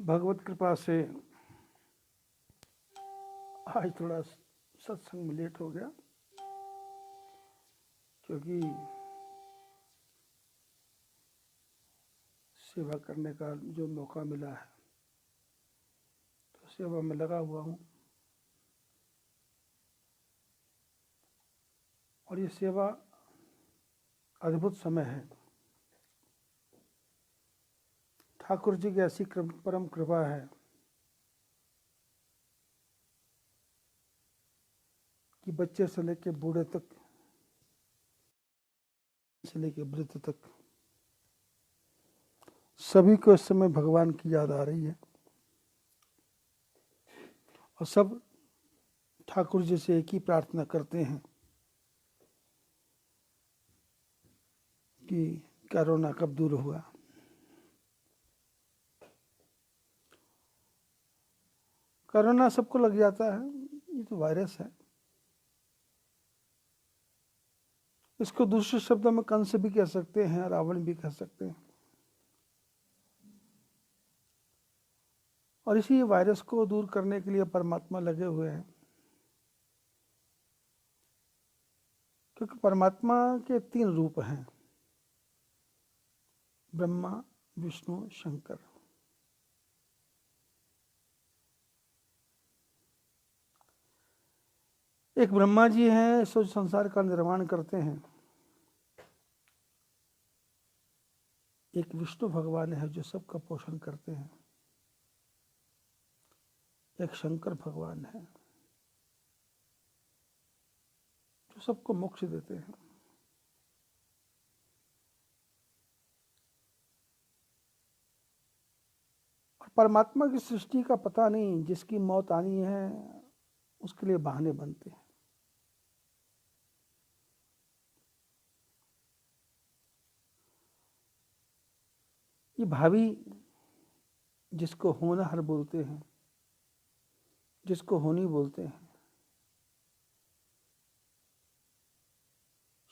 भगवत कृपा से आज थोड़ा सत्संग में लेट हो गया, क्योंकि सेवा करने का जो मौका मिला है तो सेवा में लगा हुआ हूँ। और ये सेवा अद्भुत समय है। ठाकुर जी की ऐसी परम कृपा है कि बच्चे से लेके बूढ़े तक, से लेके वृद्ध तक सभी को इस समय भगवान की याद आ रही है। और सब ठाकुर जी से एक ही प्रार्थना करते हैं कि कोरोना कब दूर होगा। कोरोना सबको लग जाता है, ये तो वायरस है। इसको दूसरे शब्दों में कंस भी कह सकते हैं, रावण भी कह सकते हैं। और इसी वायरस को दूर करने के लिए परमात्मा लगे हुए हैं, क्योंकि परमात्मा के 3 रूप हैं, ब्रह्मा, विष्णु, शंकर। एक ब्रह्मा जी हैं, सो संसार का निर्माण करते हैं। एक विष्णु भगवान है जो सबका पोषण करते हैं। एक शंकर भगवान है जो सबको मोक्ष देते हैं। और परमात्मा की सृष्टि का पता नहीं, जिसकी मौत आनी है उसके लिए बहाने बनते हैं। ये भावी जिसको होनहार बोलते हैं, जिसको होनी बोलते हैं,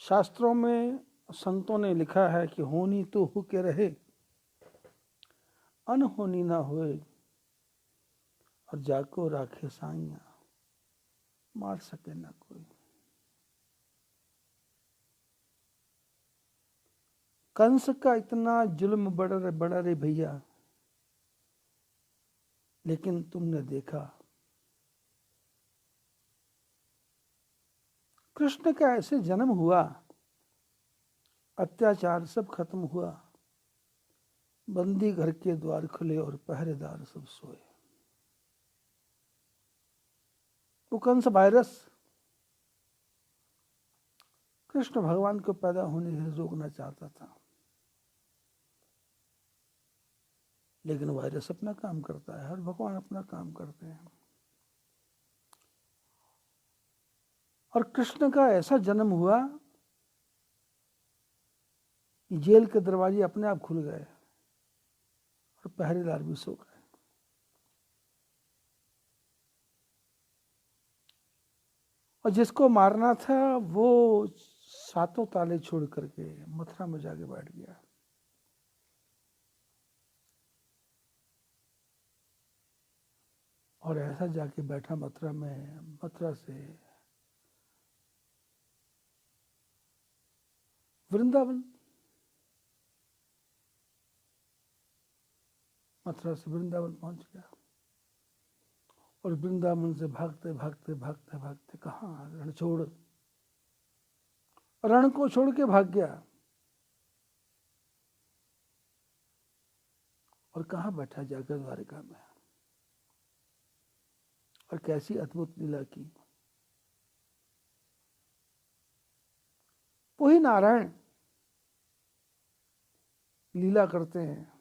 शास्त्रों में संतों ने लिखा है कि होनी तो हो के रहे, अनहोनी ना होए, और जाको राखे साइया, मार सके ना कोई। कंस का इतना जुल्म बड़ा रे भैया, लेकिन तुमने देखा कृष्ण का ऐसे जन्म हुआ, अत्याचार सब खत्म हुआ, बंदी घर के द्वार खुले और पहरेदार सब सोए। वो कंस वायरस कृष्ण भगवान को पैदा होने से रोकना चाहता था, लेकिन वायरस अपना काम करता है, हर भगवान अपना काम करते हैं। और कृष्ण का ऐसा जन्म हुआ कि जेल के दरवाजे अपने आप खुल गए और पहरेदार भी सो गए। और जिसको मारना था वो 7 ताले छोड़ करके मथुरा में जाके बैठ गया। और ऐसा जाके बैठा मथुरा में, मथुरा से वृंदावन, मथुरा से वृंदावन पहुंच गया। और वृंदावन से भागते भागते भागते भागते कहाँ, रण छोड़, रण को छोड़ के भाग गया। और कहाँ बैठा जाकर द्वारिका में। और कैसी अद्भुत लीला की। वही नारायण लीला करते हैं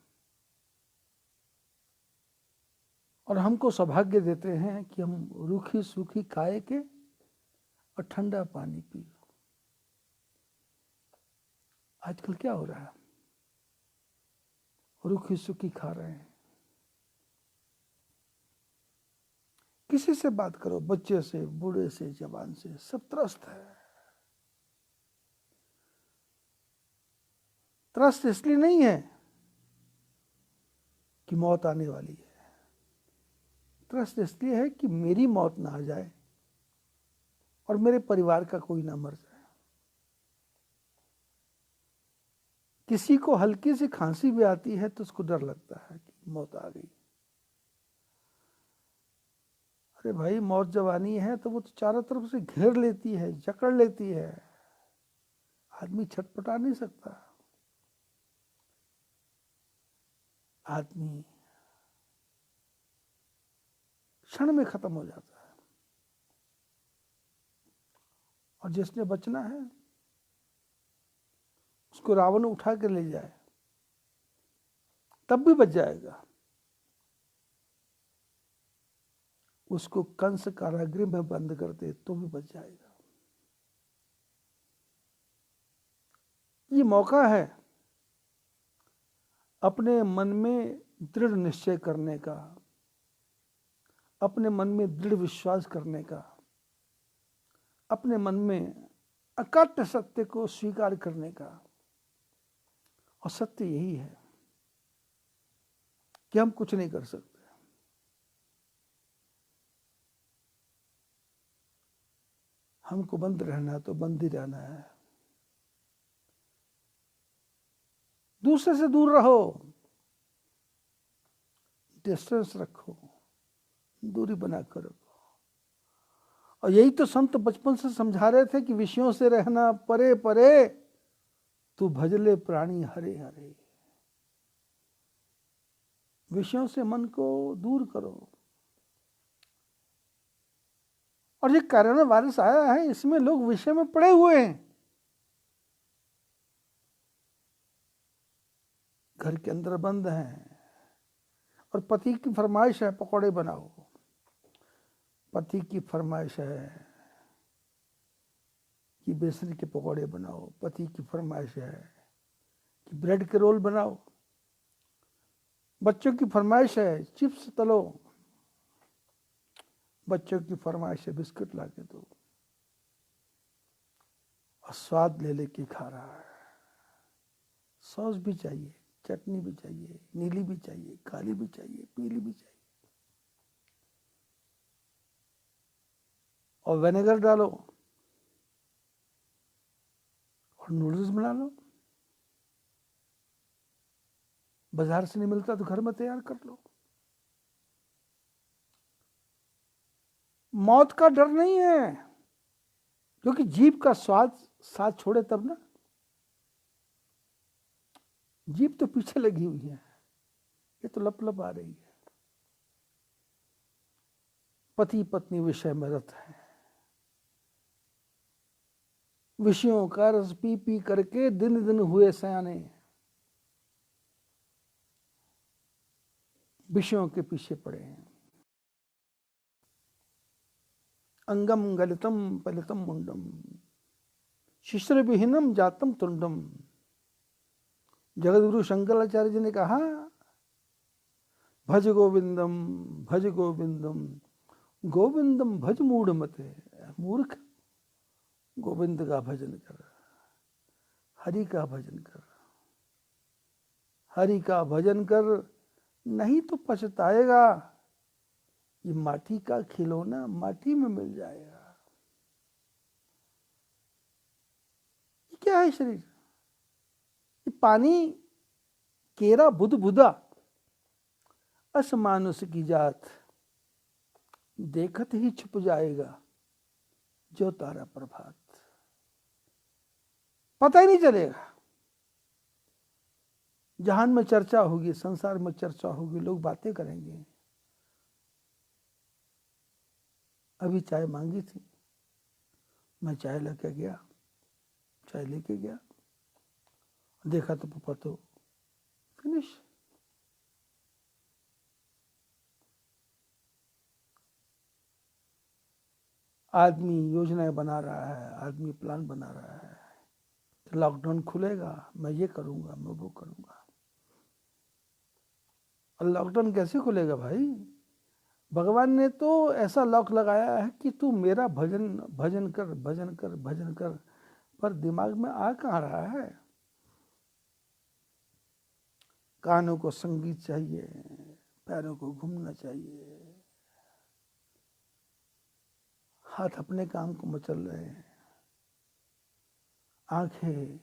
और हमको सौभाग्य देते हैं कि हम रूखी सूखी खाए के और ठंडा पानी पी। आजकल क्या हो रहा है, रूखी सूखी खा रहे हैं। किसी से बात करो, बच्चे से, बूढ़े से, जवान से, सब त्रस्त है। त्रस्त इसलिए नहीं है कि मौत आने वाली है, त्रस्त इसलिए है कि मेरी मौत ना आ जाए और मेरे परिवार का कोई ना मर जाए। किसी को हल्की सी खांसी भी आती है तो उसको डर लगता है कि मौत आ गई। अरे भाई, मौत जब आनी है तो वो तो चारों तरफ से घेर लेती है, जकड़ लेती है, आदमी छटपटा नहीं सकता। आदमी क्षण में खत्म हो जाता है। और जिसने बचना है उसको रावण उठा के ले जाए तब भी बच जाएगा, उसको कंस कारागृह में बंद कर दे तो भी बच जाएगा। ये मौका है अपने मन में दृढ़ निश्चय करने का, अपने मन में दृढ़ विश्वास करने का, अपने मन में अकट सत्य को स्वीकार करने का। और सत्य यही है कि हम कुछ नहीं कर सकते। हमको बंद रहना है तो बंद ही रहना है। दूसरे से दूर रहो, डिस्टेंस रखो, दूरी बनाकर रखो। और यही तो संत बचपन से समझा रहे थे कि विषयों से रहना परे परे, तू भजले प्राणी हरे हरे। विषयों से मन को दूर करो। और ये कोरोना वायरस आया है, इसमें लोग विषय में पड़े हुए हैं। घर के अंदर बंद हैं और पति की फरमाइश है पकौड़े बनाओ, पति की फरमाइश है कि बेसन के पकौड़े बनाओ, पति की फरमाइश है कि ब्रेड के रोल बनाओ, बच्चों की फरमाइश है चिप्स तलो, बच्चों की फरमाइश है बिस्कुट ला के दो। और स्वाद ले लेके खा रहा है। सॉस भी चाहिए, चटनी भी चाहिए, नीली भी चाहिए, काली भी चाहिए, पीली भी चाहिए। और विनेगर डालो और नूडल्स बना लो। बाजार से नहीं मिलता तो घर में तैयार कर लो। मौत का डर नहीं है, क्योंकि जीभ का स्वाद साथ छोड़े तब ना। जीभ तो पीछे लगी हुई है, ये तो लप लप आ रही है। पति पत्नी विषय में रत है, विषयों का रस पी पी करके दिन दिन हुए सयाने, विषयों के पीछे पड़े हैं। अंगम गलितम पलितम मुंडम शिश्र विहीनम जातम तुंडम। जगतगुरु शंकराचार्य जी ने कहा, भज गोविंदम भज गोविंदम गोविंदम भज मूढ़ मते। मूर्ख, गोविंद का भजन कर, हरि का भजन कर, हरि का भजन कर, नहीं तो पछताएगा। ये माटी का खिलौना माटी में मिल जाएगा। ये क्या है शरीर? ये पानी केरा बुध बुधा, असमानुष की जात, देखत ही छुप जाएगा जो तारा प्रभात। पता ही नहीं चलेगा। जहान में चर्चा होगी, संसार में चर्चा होगी, लोग बातें करेंगे। अभी चाय मांगी थी, मैं चाय लेके गया, चाय लेके गया, देखा तो पापा तो फिनिश। आदमी योजनाएं बना रहा है, आदमी प्लान बना रहा है, तो लॉकडाउन खुलेगा, मैं ये करूंगा, मैं वो करूंगा। और लॉकडाउन कैसे खुलेगा भाई? भगवान ने तो ऐसा लॉक लगाया है कि तू मेरा भजन भजन कर, भजन कर, भजन कर, पर दिमाग में आ कहाँ रहा है। कानों को संगीत चाहिए, पैरों को घूमना चाहिए, हाथ अपने काम को मचल रहे हैं, आंखें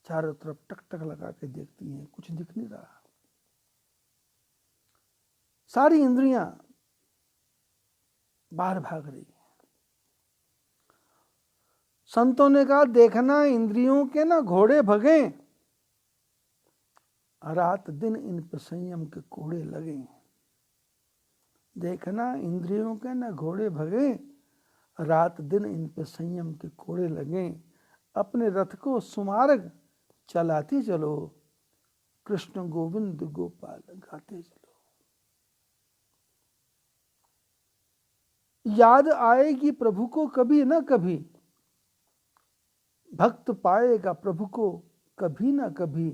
चारों तरफ टक टक लगा के देखती हैं, कुछ दिख नहीं रहा। सारी इंद्रियां बाहर भाग रही। संतों ने कहा, देखना इंद्रियों के ना घोड़े भगे, रात दिन इन पर संयम के कोड़े लगे। देखना इंद्रियों के ना घोड़े भगे, रात दिन इन पे संयम के कोड़े लगे। अपने रथ को सुमार्ग चलाते चलो, कृष्ण गोविंद गोपाल गाते चलो। याद आएगी प्रभु को कभी ना कभी, भक्त पाएगा प्रभु को कभी ना कभी।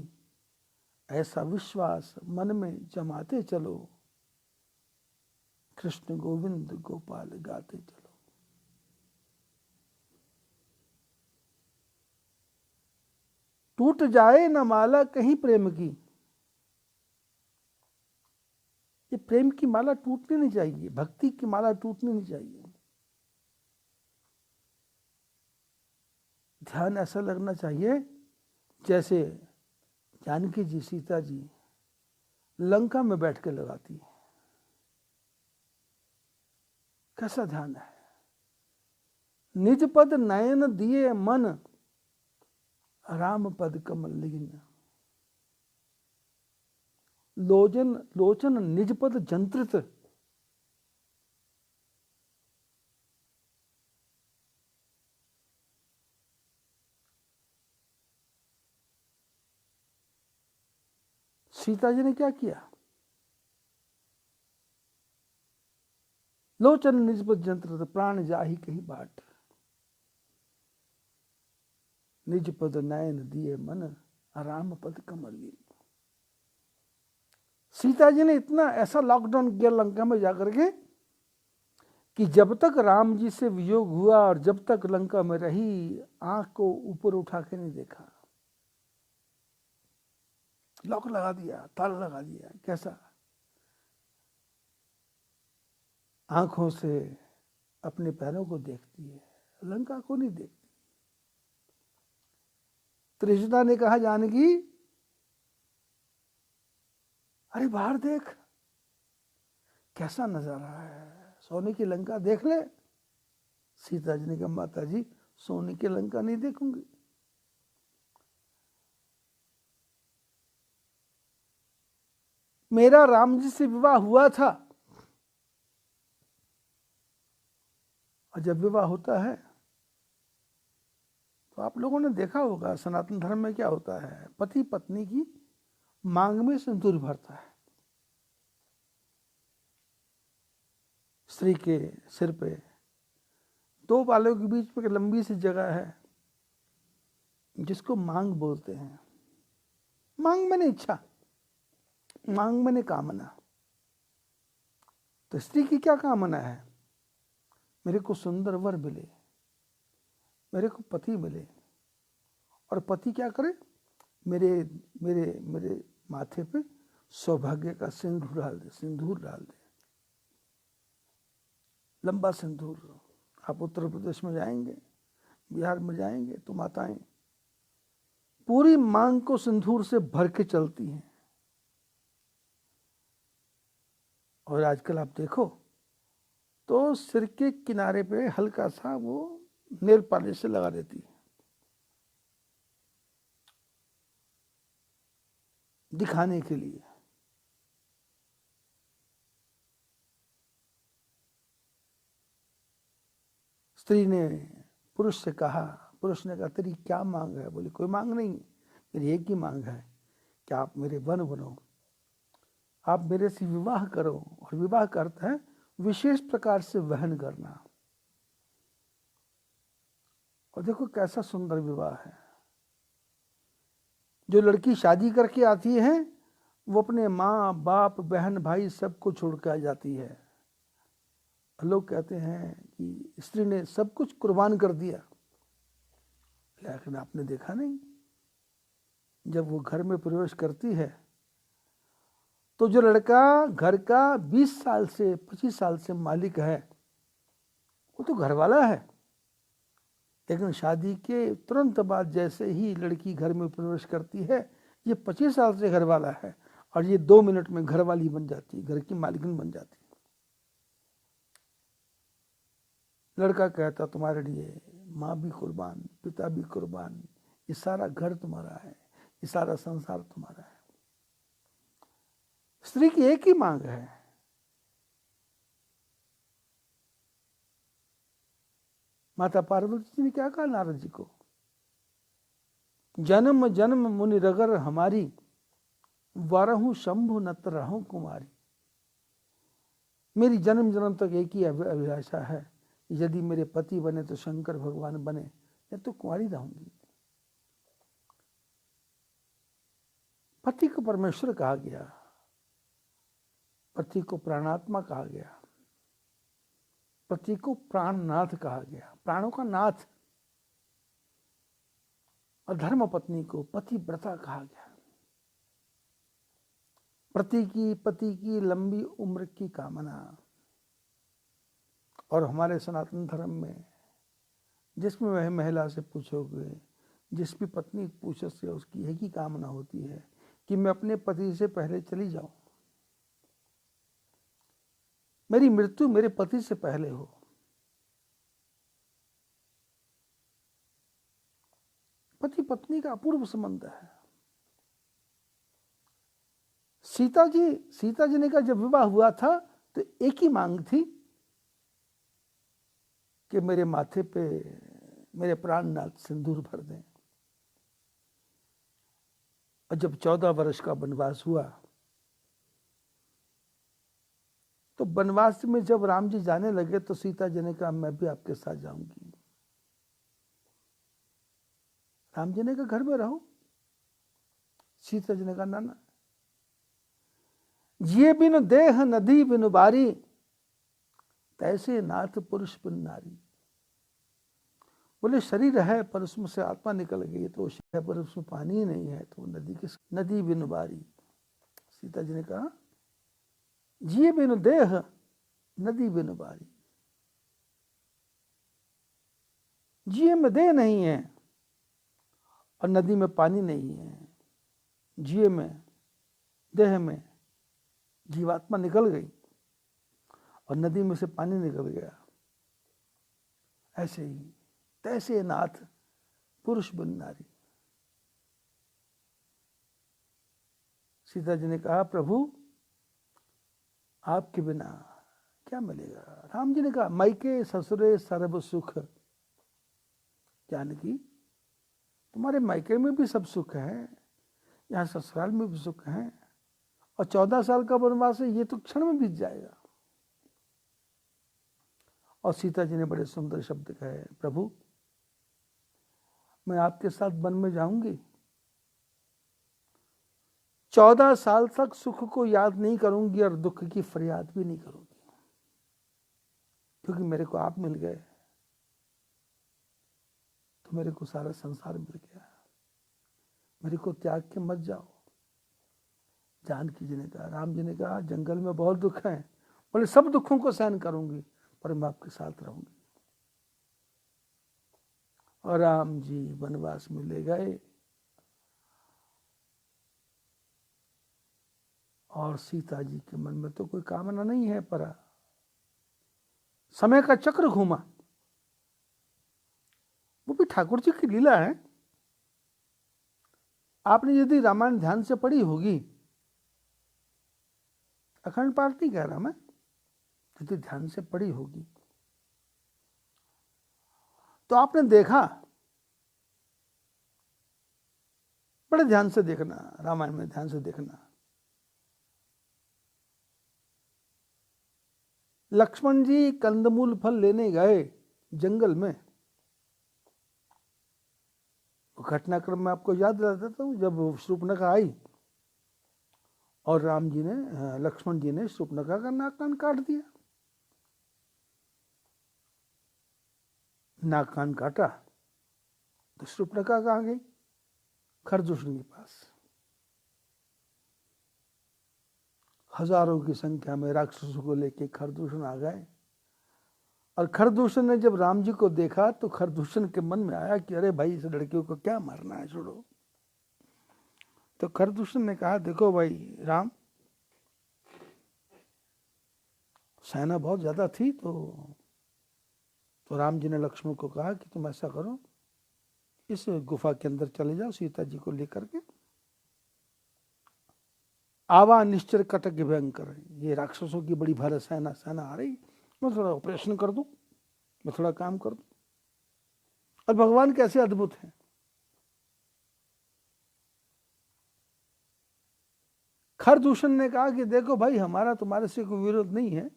ऐसा विश्वास मन में जमाते चलो, कृष्ण गोविंद गोपाल गाते चलो। टूट जाए न माला कहीं प्रेम की, ये प्रेम की माला टूटनी नहीं चाहिए, भक्ति की माला टूटनी नहीं चाहिए। ध्यान ऐसा लगना चाहिए जैसे जानकी जी, सीता जी लंका में बैठ के लगाती है। कैसा ध्यान है। निज पद नयन दिए मन, राम पद कमल लीन। लोचन निज पद जंत्रित, सीता जी ने क्या किया? लोचन निज पद जंत्रित, प्राण जाहि कही बाट। निज पद नयन दिए मन, राम पद कमल लीन। सीता जी ने इतना ऐसा लॉकडाउन किया लंका में जाकर के कि जब तक राम जी से वियोग हुआ और जब तक लंका में रही, आंख को ऊपर उठा के नहीं देखा। लॉक लगा दिया, ताला लगा दिया। कैसा? आंखों से अपने पैरों को देखती है, लंका को नहीं देखती। त्रिशदा ने कहा, जानकी अरे बाहर देख, कैसा नजारा है, सोने की लंका देख ले। सीता जी ने कहा, माता जी सोने की लंका नहीं देखूंगी। मेरा राम जी से विवाह हुआ था, और जब विवाह होता है तो आप लोगों ने देखा होगा सनातन धर्म में क्या होता है, पति पत्नी की मांग में सिंदूर भरता है। स्त्री के सिर पे दो बालों के बीच में एक लंबी सी जगह है जिसको मांग बोलते हैं। मांग मैंने इच्छा, मांग मैंने कामना। तो स्त्री की क्या कामना है? मेरे को सुंदर वर मिले, मेरे को पति मिले, और पति क्या करे? मेरे मेरे मेरे माथे पे सौभाग्य का सिंदूर डाल दे, सिंदूर डाल दे, लंबा सिंदूर। आप उत्तर प्रदेश में जाएंगे, बिहार में जाएंगे तो माताएं पूरी मांग को सिंदूर से भर के चलती हैं। और आजकल आप देखो तो सिर के किनारे पे हल्का सा वो नेल पॉलिश से लगा देती है, दिखाने के लिए। स्त्री ने पुरुष से कहा, पुरुष ने कहा, तेरी क्या मांग है? बोली, कोई मांग नहीं, मेरी एक ही मांग है कि आप मेरे वन बनो, आप मेरे से विवाह करो। और विवाह का अर्थ है विशेष प्रकार से वहन करना। और देखो कैसा सुंदर विवाह है। जो लड़की शादी करके आती है वो अपने माँ बाप बहन भाई सबको छोड़ के आ जाती है। लोग कहते हैं कि स्त्री ने सब कुछ कुर्बान कर दिया, लेकिन आपने देखा नहीं, जब वो घर में प्रवेश करती है तो जो लड़का घर का 20 साल से 25 साल से मालिक है, वो तो घर वाला है, लेकिन शादी के तुरंत बाद जैसे ही लड़की घर में प्रवेश करती है, ये 25 साल से घर वाला है और ये 2 मिनट में घर वाली बन जाती है, घर की मालिकिन बन जाती है। लड़का कहता तुम्हारे लिए माँ भी कुर्बान, पिता भी कुर्बान, ये सारा घर तुम्हारा है, ये सारा संसार तुम्हारा है। स्त्री की एक ही मांग है, माता पार्वती जी ने क्या कहा नारद जी को, जन्म जन्म मुनि रगर हमारी, वरहूं शंभु नत रहूं कुमारी। मेरी जन्म जन्म तक एक ही अभिलाषा है, यदि मेरे पति बने तो शंकर भगवान बने, या तो कुंवारी रहूंगी। पति को परमेश्वर कहा गया, पति को प्राणात्मा कहा गया, पति को प्राणनाथ कहा गया, प्राणों का नाथ। और धर्म पत्नी को पतिव्रता कहा गया। पति की लंबी उम्र की कामना। और हमारे सनातन धर्म में जिसमें वह महिला से पूछोगे, जिस भी पत्नी पूछे से उसकी एक ही कामना होती है कि मैं अपने पति से पहले चली जाऊं, मेरी मृत्यु मेरे पति से पहले हो। पति पत्नी का अपूर्व संबंध है। सीता जी ने कहा जब विवाह हुआ था तो एक ही मांग थी कि मेरे माथे पे मेरे प्राणनाथ सिंदूर भर दें। और जब 14 वर्ष का वनवास हुआ तो वनवास में जब राम जी जाने लगे तो सीता जी ने कहा मैं भी आपके साथ जाऊंगी। राम जी ने कहा घर में रहो। सीता जी ने कहा ना, जिए बिनु देह नदी बिनु बारी, तैसे नाथ पुरुष बिन नारी। बोले शरीर है पर उसमें से आत्मा निकल गई, तो है पर उसमें पानी ही नहीं है, तो नदी किस, नदी बिनु बारी। सीता जी ने कहा जिए बिनु देह नदी बिनु बारी। जिए में देह नहीं है और नदी में पानी नहीं है। जिए में देह में जीवात्मा निकल गई और नदी में से पानी निकल गया। ऐसे ही तैसे नाथ पुरुष बिन नारी। सीता जी ने कहा प्रभु आपके बिना क्या मिलेगा। राम जी ने कहा मायके ससुरे सर्व सुख। जानकी तुम्हारे मायके में भी सब सुख है, यहाँ ससुराल में भी सुख है, और 14 साल का वनवास है, ये तो क्षण में बीत जाएगा। और सीता जी ने बड़े सुंदर शब्द कहे प्रभु मैं आपके साथ वन में जाऊंगी, 14 साल तक सुख को याद नहीं करूंगी और दुख की फरियाद भी नहीं करूंगी, क्योंकि मेरे को आप मिल गए तो मेरे को सारा संसार मिल गया। मेरे को त्याग के मत जाओ। जानकी जी ने कहा, राम जी ने कहा जंगल में बहुत दुख है, बोले सब दुखों को सहन करूंगी पर मैं आपके साथ रहूंगी। और राम जी वनवास में ले गए और सीता जी के मन में तो कोई कामना नहीं है, पर समय का चक्र घूमा। वो भी ठाकुर जी की लीला है। आपने यदि रामायण ध्यान से पढ़ी होगी, अखंड पाठ नहीं कह रहा मैं, यदि ध्यान से पढ़ी होगी तो आपने देखा, बड़े ध्यान से देखना, रामायण में ध्यान से देखना, लक्ष्मण जी कंदमूल फल लेने गए जंगल में। घटनाक्रम में आपको याद दिला देता हूं। जब शूर्पणखा आई और राम जी ने, लक्ष्मण जी ने शूर्पणखा का नाक कान काट दिया। नाक कान काटा तो शूर्पणखा कहाँ गई? खरदूषण के पास। हजारों की संख्या में राक्षसों को लेके खरदूषण आ गए और खरदूषण ने जब राम जी को देखा तो खरदूषण के मन में आया कि अरे भाई इस लड़कियों को क्या मारना है, छोड़ो। तो खरदूषण ने कहा देखो भाई राम, सेना बहुत ज्यादा थी तो राम जी ने लक्ष्मण को कहा कि तुम ऐसा करो, इस गुफा के अंदर चले जाओ सीता जी को लेकर के। आवा निश्चर कटक भयंकर, ये राक्षसों की बड़ी भारी सेना आ रही, मैं थोड़ा ऑपरेशन कर दूं, मैं थोड़ा काम कर दूं। और भगवान कैसे अद्भुत हैं। खरदूषण ने कहा कि देखो भाई हमारा तुम्हारे से कोई विरोध नहीं है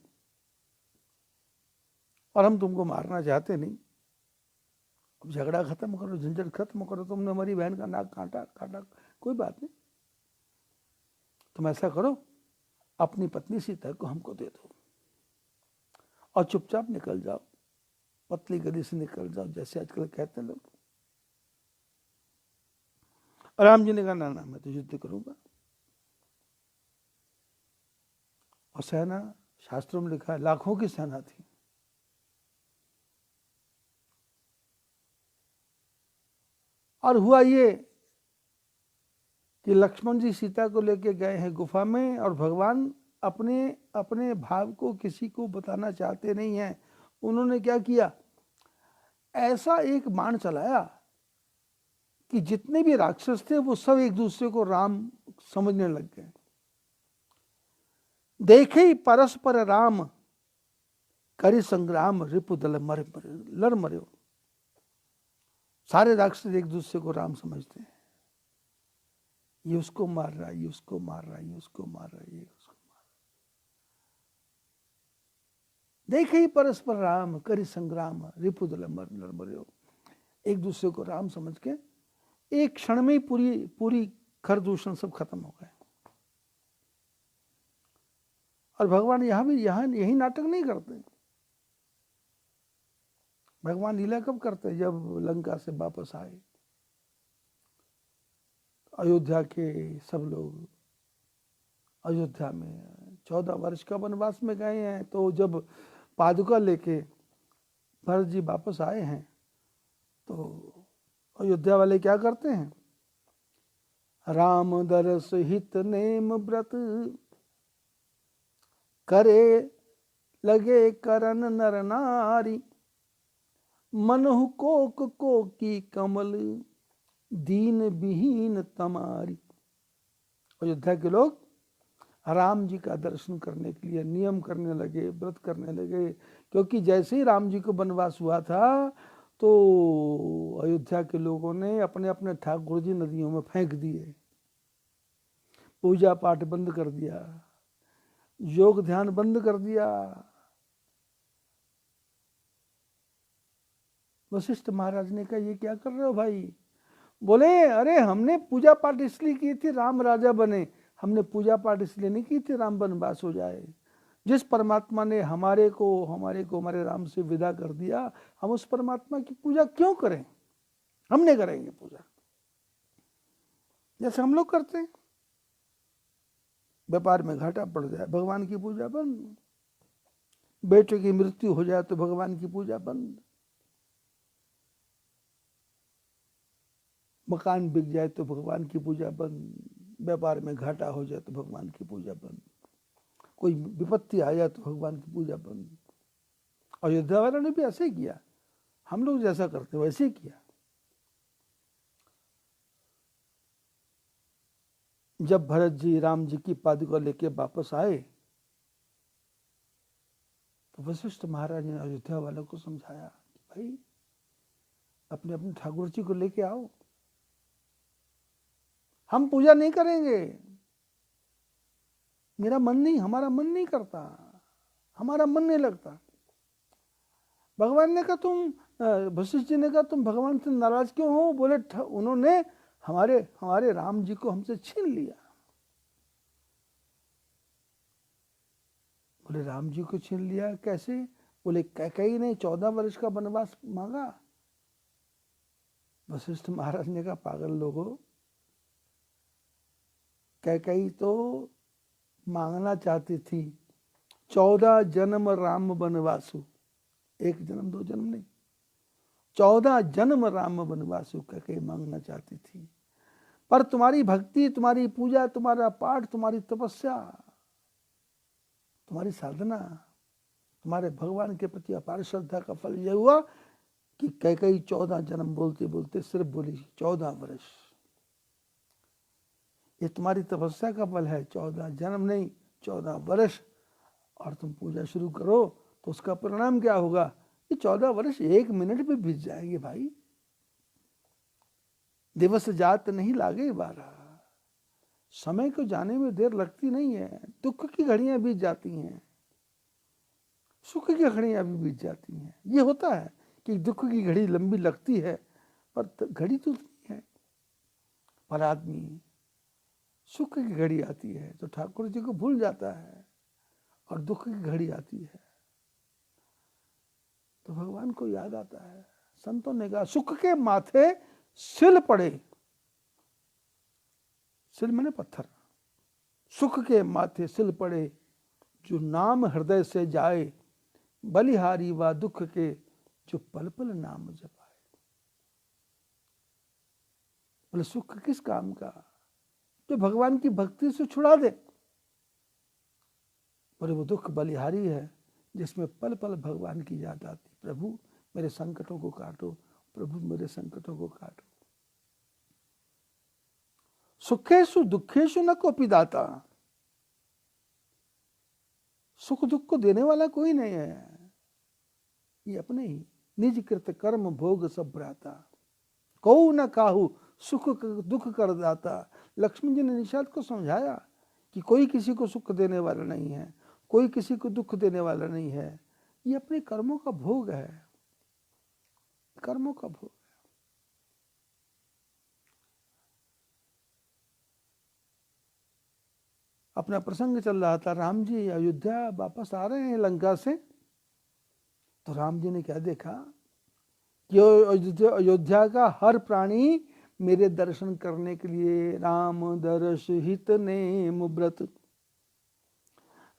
और हम तुमको मारना चाहते नहीं, अब झगड़ा खत्म करो, झंझट खत्म करो, तुमने हमारी बहन का नाक काटा, कोई बात नहीं, तुम ऐसा करो अपनी पत्नी सीता को हमको दे दो और चुपचाप निकल जाओ, पतली गली से निकल जाओ, जैसे आजकल कहते हैं लोग। राम जी ने कहा ना ना, मैं तो युद्ध करूंगा। और सेना, शास्त्रों में लिखा है लाखों की सेना थी। और हुआ ये कि लक्ष्मण जी सीता को लेके गए हैं गुफा में और भगवान अपने अपने भाव को किसी को बताना चाहते नहीं हैं। उन्होंने क्या किया, ऐसा एक बाण चलाया कि जितने भी राक्षस थे वो सब एक दूसरे को राम समझने लग गए। देखे ही परस्पर राम करी संग्राम, रिपुदल लड़ मर्यो। सारे राक्षस एक दूसरे को राम समझते हैं, ये उसको मार रहा है, ये उसको मार रहा है, ये उसको मार रहा है, ये उसको मार रहा है। देखे ही परस्पर राम करी संग्राम, रिपुदल लड़ मर्यो। एक दूसरे को राम समझ के एक क्षण में पूरी खरदूषण सब खत्म हो गए। और भगवान यही नाटक नहीं करते। भगवान लीला कब करते, जब लंका से वापस आए, अयोध्या के सब लोग अयोध्या में 14 वर्ष का वनवास में गए हैं, तो जब पादुका लेके भरत जी वापस आए हैं तो अयोध्या वाले क्या करते हैं, राम दरस हित नेम व्रत करे लगे करन नर नारी, मनहु को की कमल दीन विहीन तमारी। अयोध्या के लोग राम जी का दर्शन करने के लिए नियम करने लगे, व्रत करने लगे, क्योंकि जैसे ही राम जी को वनवास हुआ था तो अयोध्या के लोगों ने अपने अपने ठाकुर जी नदियों में फेंक दिए, पूजा पाठ बंद कर दिया, योग ध्यान बंद कर दिया। वशिष्ठ महाराज ने कहा ये क्या कर रहे हो भाई? बोले अरे हमने पूजा पाठ इसलिए की थी राम राजा बने, हमने पूजा पाठ इसलिए नहीं की थी राम वनवास हो जाए। जिस परमात्मा ने हमारे को हमारे राम से विदा कर दिया, हम उस परमात्मा की पूजा क्यों करें? हमने करेंगे पूजा जैसे हम लोग करते हैं। व्यापार में घाटा पड़ जाए भगवान की पूजा बंद, बेटे की मृत्यु हो जाए तो भगवान की पूजा बंद, मकान बिक जाए तो भगवान की पूजा बंद, व्यापार में घाटा हो जाए तो भगवान की पूजा बंद, कोई विपत्ति आ जाए तो भगवान की पूजा बंद। अयोध्या वालों ने भी ऐसे ही किया, हम लोग जैसा करते वैसे ही किया। जब भरत जी राम जी की पादुका लेके वापस आए तो वशिष्ठ महाराज ने अयोध्या वालों को समझाया कि भाई अपने अपने ठाकुर जी को लेके आओ, हम पूजा नहीं करेंगे, मेरा मन नहीं, हमारा मन नहीं करता, हमारा मन नहीं लगता। भगवान ने कहा तुम, वशिष्ठ जी ने कहा तुम भगवान से नाराज क्यों हो? बोले उन्होंने हमारे राम जी को हमसे छीन लिया। बोले राम जी को छीन लिया कैसे? बोले कैकेयी ने 14 वर्ष का वनवास मांगा। वशिष्ठ महाराज ने कहा पागल लोगों, कैकेयी तो मांगना चाहती थी 14 जन्म राम वनवासु, एक जन्म दो जन्म नहीं, 14 जन्म राम वनवास के मांगना चाहती थी। पर तुम्हारी भक्ति, तुम्हारी पूजा, तुम्हारा पाठ, तुम्हारी तपस्या, तुम्हारी साधना, तुम्हारे भगवान के प्रति अपार श्रद्धा का फल यह हुआ कि कई 14 जन्म बोलते बोलते सिर्फ बोली 14 वर्ष। ये तुम्हारी तपस्या का फल है, 14 जन्म नहीं 14 वर्ष। और तुम पूजा शुरू करो तो उसका परिणाम क्या होगा? ये 14 वर्ष 1 मिनट में बीत जाएंगे भाई। दिवस जात नहीं लागे 12। समय को जाने में देर लगती नहीं है। दुख की घड़ियां बीत जाती हैं, सुख की घड़ियां भी बीत जाती हैं। ये होता है कि दुख की घड़ी लंबी लगती है पर घड़ी तो नहीं है। पर आदमी सुख की घड़ी आती है तो ठाकुर जी को भूल जाता है, और दुख की घड़ी आती है तो भगवान को याद आता है। संतों ने कहा सुख के माथे सिल पड़े, सिल माने पत्थर, सुख के माथे सिल पड़े, जो नाम हृदय से जाए, बलिहारी व दुख के जो पल पल नाम जपाए। बोले सुख किस काम का? जो भगवान की भक्ति से छुड़ा दे। बोले वो दुख बलिहारी है जिसमें पल पल भगवान की याद आती, प्रभु मेरे संकटों को काटो, प्रभु मेरे संकटों को काटो। सुखेशु दुखेशु न कोपी दाता, सुख दुख को देने वाला कोई नहीं है, ये अपने ही निज कृत कर्म भोग सब भ्राता, कौ न काहू सुख दुख कर दाता। लक्ष्मण जी ने निषाद को समझाया कि कोई किसी को सुख देने वाला नहीं है, कोई किसी को दुख देने वाला नहीं है, ये अपने कर्मों का भोग है, कर्मों का भोग है। अपना प्रसंग चल रहा था, राम जी अयोध्या वापस आ रहे हैं लंका से, तो राम जी ने क्या देखा कि अयोध्या का हर प्राणी मेरे दर्शन करने के लिए राम दर्श हित नेम व्रत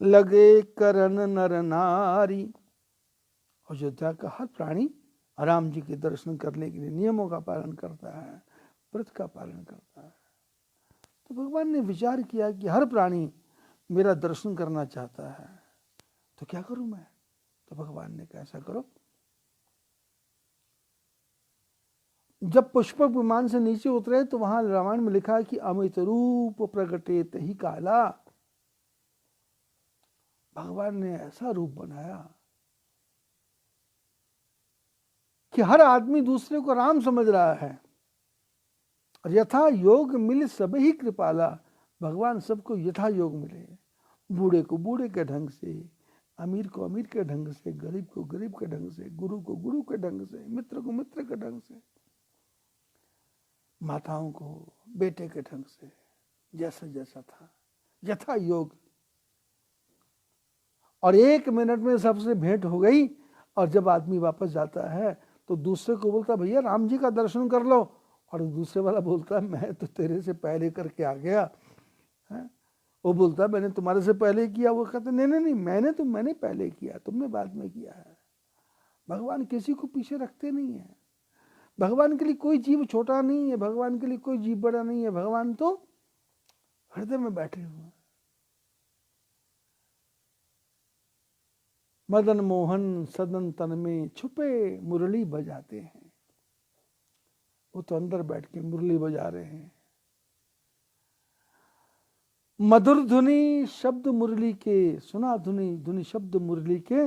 लगे करन नर नारी। अयोध्या का हर प्राणी राम जी के दर्शन करने के लिए नियमों का पालन करता है, व्रत का पालन करता है। तो भगवान ने विचार किया कि हर प्राणी मेरा दर्शन करना चाहता है, तो क्या करूं मैं? तो भगवान ने कहा ऐसा करो, जब पुष्पक विमान से नीचे उतरे तो वहां रामायण में लिखा है कि अमित रूप प्रगटेत ही काला। भगवान ने ऐसा रूप बनाया कि हर आदमी दूसरे को राम समझ रहा है, और यथा योग मिल सब ही कृपाला। भगवान सबको यथा योग मिले, बूढ़े को बूढ़े के ढंग से, अमीर को अमीर के ढंग से, गरीब को गरीब के ढंग से, गुरु को गुरु के ढंग से, मित्र को मित्र के ढंग से, माताओं को बेटे के ढंग से, जैसा जैसा था यथा योग। और 1 मिनट में सबसे भेंट हो गई। और जब आदमी वापस जाता है तो दूसरे को बोलता भैया राम जी का दर्शन कर लो, और दूसरे वाला बोलता मैं तो तेरे से पहले करके आ गया है। वो बोलता मैंने तुम्हारे से पहले किया, वो कहते नहीं नहीं नहीं मैंने पहले किया, तुमने बाद में किया है। भगवान किसी को पीछे रखते नहीं है। भगवान के लिए कोई जीव छोटा नहीं है, भगवान के लिए कोई जीव बड़ा नहीं है। भगवान तो हृदय में बैठे हुए हैं। मदन मोहन सदन तन में छुपे मुरली बजाते हैं। वो तो अंदर बैठ के मुरली बजा रहे हैं। मधुर धुनी शब्द मुरली के, सुना धुनी धुनी शब्द मुरली के,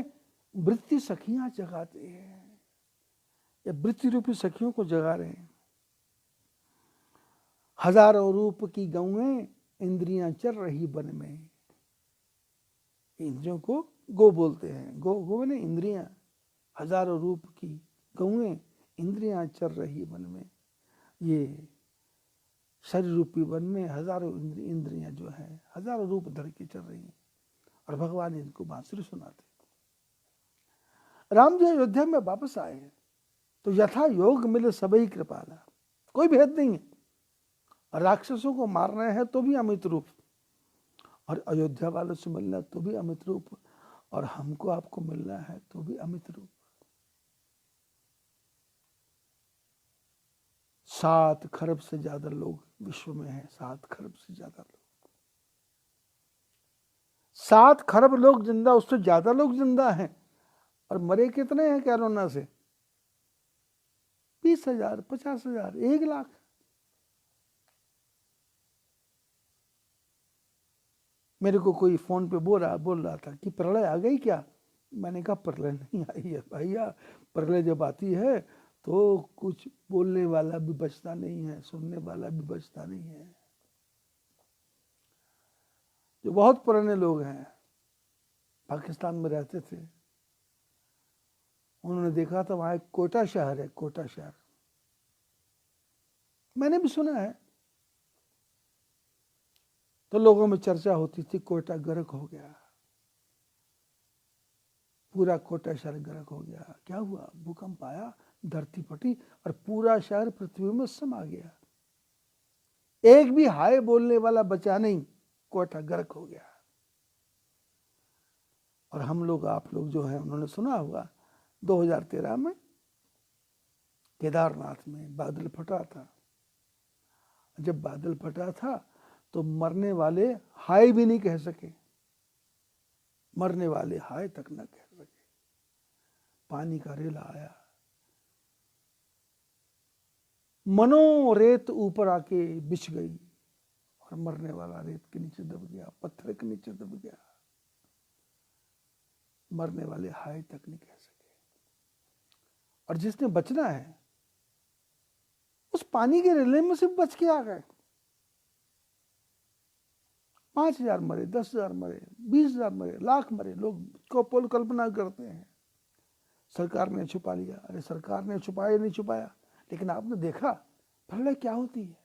वृत्ति सखियां जगाते हैं। या वृत्ति रूपी सखियों को जगा रहे हैं। हजारों रूप की गौएं इंद्रियां चर रही वन में। इंद्रियों को गो बोलते हैं, गो ने इंद्रियां। हजारों रूप की गौएं इंद्रियां चर रही वन में। ये शरीर रूपी वन में हजारों इंद्रियां जो है हजारों रूप धर के चल रही हैं, और भगवान इनको बांसुरी सुनाते। राम जी अयोध्या में वापस आए तो यथा योग मिले सबही कृपाला, कोई भेद नहीं है। राक्षसों को मारना है तो भी अमित रूप, और अयोध्या वालों से मिलना तो भी अमित रूप, और हमको आपको मिलना है तो भी अमित रूप। 7 खरब से ज्यादा लोग विश्व में हैं, 7 खरब से ज्यादा लोग। 7 खरब लोग जिंदा, उससे ज्यादा लोग जिंदा हैं, और मरे कितने हैं कोरोना से? 20,000, 50,000, 1,00,000। मेरे को कोई फोन पे बोल रहा था कि प्रलय आ गई क्या? मैंने कहा प्रलय नहीं आई है भैया, प्रलय जब आती है तो कुछ बोलने वाला भी बचता नहीं है, सुनने वाला भी बचता नहीं है। जो बहुत पुराने लोग हैं, पाकिस्तान में रहते थे, उन्होंने देखा था वहां एक कोटा शहर है, कोटा शहर, मैंने भी सुना है, तो लोगों में चर्चा होती थी कोटा गर्क हो गया, पूरा कोटा शहर गर्क हो गया। क्या हुआ? भूकंप आया, धरती फटी और पूरा शहर पृथ्वी में समा गया, एक भी हाय बोलने वाला बचा नहीं, कोटा गर्क हो गया। और हम लोग, आप लोग जो हैं, उन्होंने सुना होगा 2013 में केदारनाथ में बादल फटा था। जब बादल फटा था तो मरने वाले हाय भी नहीं कह सके, मरने वाले हाय तक न कह सके। पानी का रेला आया, मनो रेत ऊपर आके बिछ गई, और मरने वाला रेत के नीचे दब गया, पत्थर के नीचे दब गया, मरने वाले हाय तक नहीं कह सके। और जिसने बचना है उस पानी के रेले में से बच के आ गए। 5,000 मरे, 10,000 मरे, 20,000 मरे, लाख मरे, लोग को कल्पना करते हैं सरकार ने छुपा लिया। अरे सरकार ने छुपाया नहीं छुपाया, लेकिन आपने देखा प्रलय क्या होती है?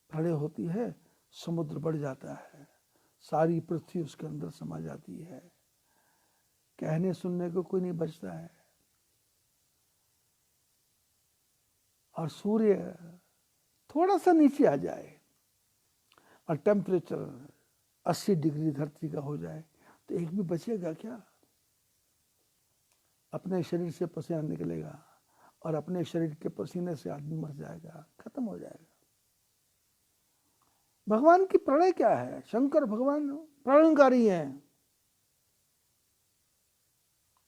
प्रलय होती है, समुद्र बढ़ जाता है, सारी पृथ्वी उसके अंदर समा जाती है, कहने सुनने को कोई नहीं बचता है, और सूर्य थोड़ा सा नीचे आ जाए और टेम्परेचर 80 डिग्री धरती का हो जाए तो एक भी बचेगा क्या? अपने शरीर से पसीना निकलेगा और अपने शरीर के पसीने से आदमी मर जाएगा, खत्म हो जाएगा। भगवान की प्रलय क्या है? शंकर भगवान प्रलयकारी हैं,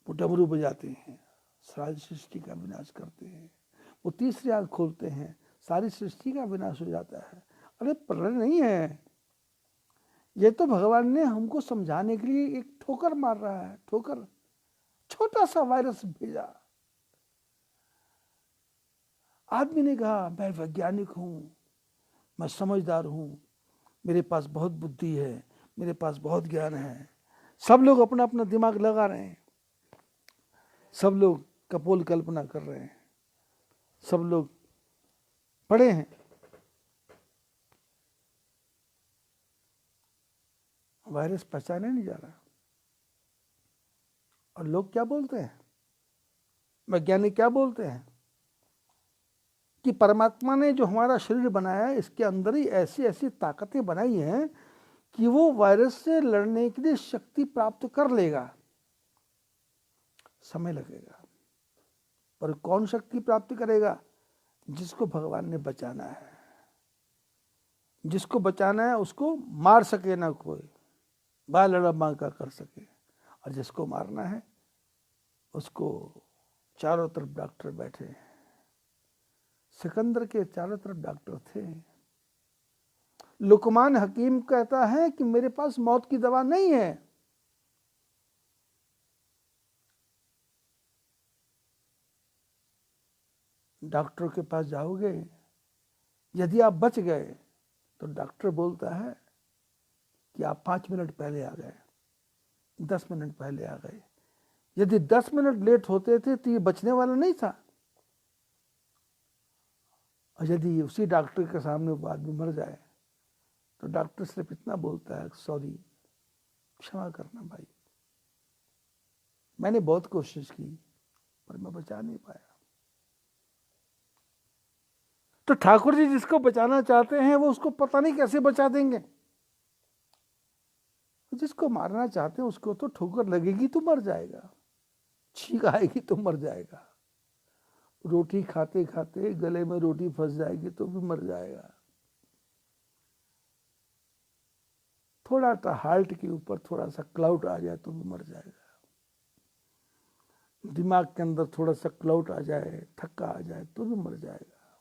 वो डमरू बजाते हैं, सारी सृष्टि का विनाश करते हैं, वो तीसरी आंख खोलते हैं, सारी सृष्टि का विनाश हो जाता है। अरे प्रलय नहीं है, ये तो भगवान ने हमको समझाने के लिए एक ठोकर मार रहा है, ठोकर, छोटा सा वायरस भेजा। आदमी ने कहा मैं वैज्ञानिक हूं, मैं समझदार हूं, मेरे पास बहुत बुद्धि है, मेरे पास बहुत ज्ञान है। सब लोग अपना अपना दिमाग लगा रहे हैं, सब लोग कपोल कल्पना कर रहे हैं, सब लोग पढ़े हैं, वायरस पहचाने नहीं जा रहा। और लोग क्या बोलते हैं, वैज्ञानिक क्या बोलते हैं कि परमात्मा ने जो हमारा शरीर बनाया है, इसके अंदर ही ऐसी ऐसी ताकतें बनाई हैं कि वो वायरस से लड़ने के लिए शक्ति प्राप्त कर लेगा, समय लगेगा, पर कौन शक्ति प्राप्त करेगा? जिसको भगवान ने बचाना है, जिसको बचाना है उसको मार सके ना कोई, बाल लड़ा बांका कर सके, और जिसको मारना है उसको चारों तरफ डॉक्टर बैठे हैं। सिकंदर के चारों तरफ डॉक्टर थे। लुकमान हकीम कहता है कि मेरे पास मौत की दवा नहीं है, डॉक्टर के पास जाओगे, यदि आप बच गए तो डॉक्टर बोलता है कि आप 5 मिनट पहले आ गए, 10 मिनट पहले आ गए। यदि 10 मिनट लेट होते थे तो ये बचने वाला नहीं था, और यदि उसी डॉक्टर के सामने वो आदमी मर जाए तो डॉक्टर सिर्फ इतना बोलता है, सॉरी, क्षमा करना भाई, मैंने बहुत कोशिश की पर मैं बचा नहीं पाया। तो ठाकुर जी जिसको बचाना चाहते हैं वो उसको पता नहीं कैसे बचा देंगे, जिसको मारना चाहते हैं उसको तो ठोकर लगेगी तो मर जाएगा, छींक आएगी तो मर जाएगा, रोटी खाते खाते गले में रोटी फंस जाएगी तो भी मर जाएगा। थोड़ा सा हार्ट के ऊपर थोड़ा सा क्लाउड आ जाए तो भी मर जाएगा। दिमाग के अंदर थोड़ा सा क्लाउड आ जाए, थक्का आ जाए तो भी मर जाएगा।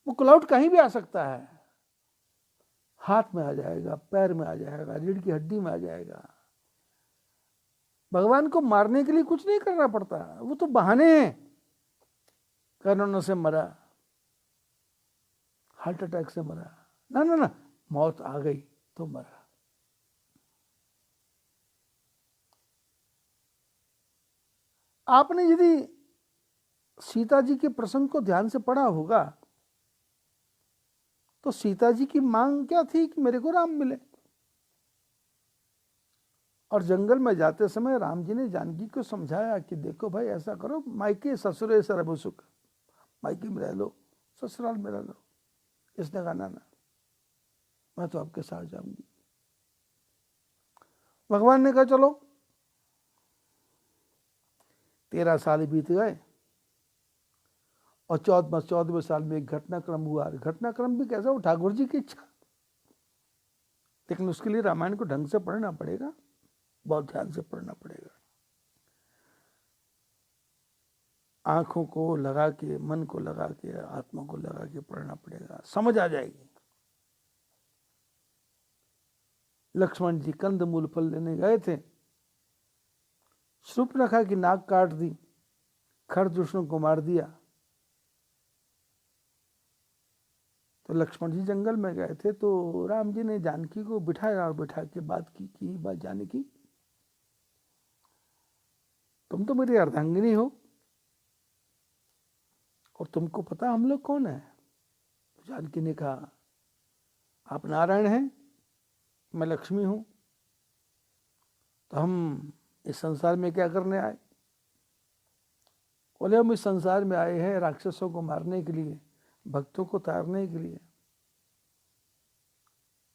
वो क्लाउड कहीं भी आ सकता है, हाथ में आ जाएगा, पैर में आ जाएगा, रीढ़ की हड्डी में आ जाएगा। भगवान को मारने के लिए कुछ नहीं करना पड़ता, वो तो बहाने हैं। कोरोना से मरा, हार्ट अटैक से मरा, ना ना ना, मौत आ गई तो मरा। आपने यदि सीता जी के प्रसंग को ध्यान से पढ़ा होगा तो सीता जी की मांग क्या थी कि मेरे को राम मिले। और जंगल में जाते समय राम जी ने जानकी को समझाया कि देखो भाई ऐसा करो, मायके ससुरे सर्व सुख, मायके में रह लो, ससुराल में रह लो। इसने कहा ना, मैं तो आपके साथ जाऊंगी। भगवान ने कहा चलो। 13 साल बीत गए और 14वें साल में एक घटनाक्रम हुआ। घटनाक्रम भी कैसा हो, ठाकुर जी की इच्छा, लेकिन उसके लिए रामायण को ढंग से पढ़ना पड़ेगा, बहुत ध्यान से पढ़ना पड़ेगा। आंखों को लगा के, मन को लगा के, आत्मा को लगा के पढ़ना पड़ेगा, समझ आ जाएगी। लक्ष्मण जी कंद मूल फल लेने गए थे, शूर्पणखा की नाक काट दी, खरदूषणों को मार दिया। तो लक्ष्मण जी जंगल में गए थे तो राम जी ने जानकी को बिठाया और बिठा के बात की बात जाने की, तुम तो मेरी अर्धांगिनी हो और तुमको पता हम लोग कौन है। तो जानकी ने कहा आप नारायण हैं, मैं लक्ष्मी हूं, तो हम इस संसार में क्या करने आए। बोले हम इस संसार में आए हैं राक्षसों को मारने के लिए, भक्तों को तारने के लिए।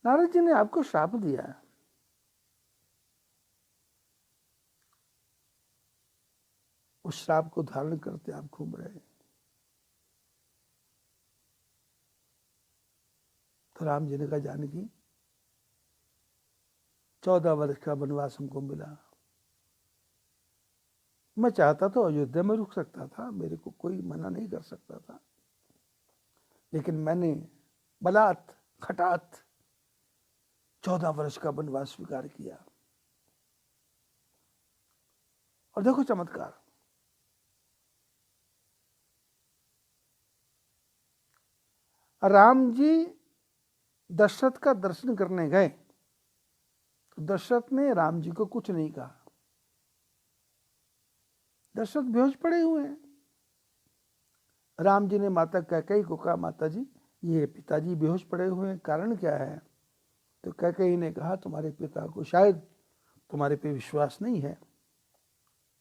नारद जी ने आपको श्राप दिया है, उस श्राप को धारण करते आप घूम रहे। तो राम जी ने कहा जानकी 14 वर्ष का वनवास हमको मिला, मैं चाहता तो अयोध्या में रुक सकता था, मेरे को कोई मना नहीं कर सकता था, लेकिन मैंने बलात् खटात 14 वर्ष का वनवास स्वीकार किया। और देखो चमत्कार, राम जी दशरथ का दर्शन करने गए तो दशरथ ने राम जी को कुछ नहीं कहा। दशरथ बेहोश पड़े हुए हैं। राम जी ने माता कैकेयी को कहा माता जी ये पिताजी बेहोश पड़े हुए हैं, कारण क्या है। तो कैकेयी ने कहा तुम्हारे पिता को शायद तुम्हारे पे विश्वास नहीं है।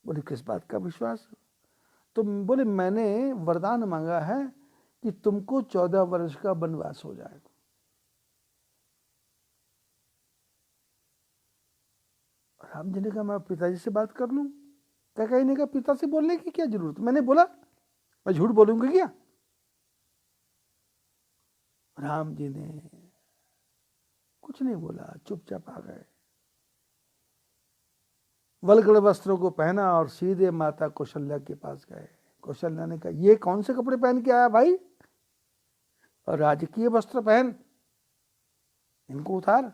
बोले किस बात का विश्वास। तो बोले मैंने वरदान मांगा है कि तुमको 14 वर्ष का वनवास हो जाए। राम जी ने कहा मैं पिताजी से बात कर लूं। कैकेयी ने कहा पिता से बोलने की क्या जरूरत, मैंने बोला मैं झूठ बोलूंगा क्या। राम जी ने कुछ नहीं बोला, चुपचाप आ गए। वलगड़ वस्त्रों को पहना और सीधे माता कौशल्या के पास गए। कौशल्या ने कहा ये कौन से कपड़े पहन के आया भाई, और राजकीय वस्त्र पहन, इनको उतार।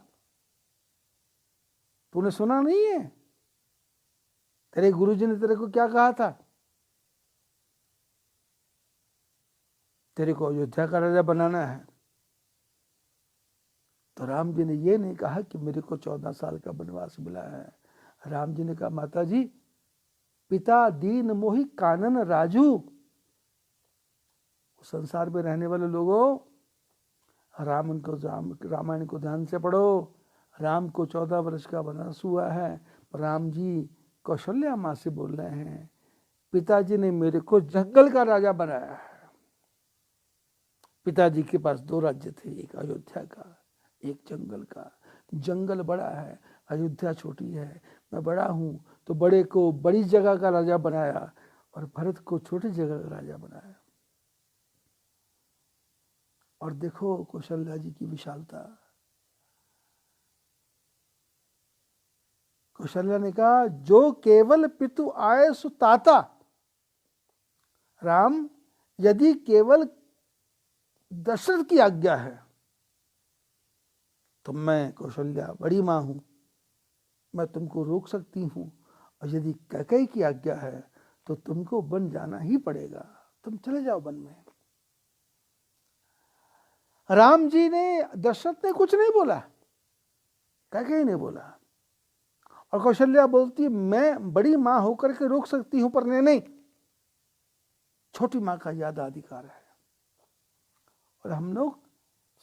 तूने सुना नहीं है तेरे गुरुजी ने तेरे को क्या कहा था, तेरे को अयोध्या का राजा बनाना है। तो राम जी ने ये नहीं कहा कि मेरे को 14 साल का वनवास मिला है। राम जी ने कहा माता जी पिता दीन मोहि कानन राजू। संसार में रहने वाले लोगों रामायण को ध्यान से पढ़ो। राम को 14 वर्ष का वनवास हुआ है। राम जी कौशल्या माँ से बोल रहे हैं पिताजी ने मेरे को जंगल का राजा बनाया है। पिताजी के पास 2 राज्य थे, एक अयोध्या का, एक जंगल का। जंगल बड़ा है, अयोध्या छोटी है। मैं बड़ा हूँ तो बड़े को बड़ी जगह का राजा बनाया और भरत को छोटी जगह का राजा बनाया। और देखो कौशल्या जी की विशालता। कौशल्या ने कहा जो केवल पितु आए सुताता, राम यदि केवल दशरथ की आज्ञा है तो मैं कौशल्या बड़ी मां हूं, मैं तुमको रोक सकती हूं, और यदि कैकेयी की आज्ञा है तो तुमको वन जाना ही पड़ेगा, तुम चले जाओ वन में। राम जी ने, दशरथ ने कुछ नहीं बोला, कैकेयी ने बोला, और कौशल्या बोलती मैं बड़ी मां होकर के रोक सकती हूं, पर नहीं, छोटी मां का ज्यादा अधिकार है। और हम लोग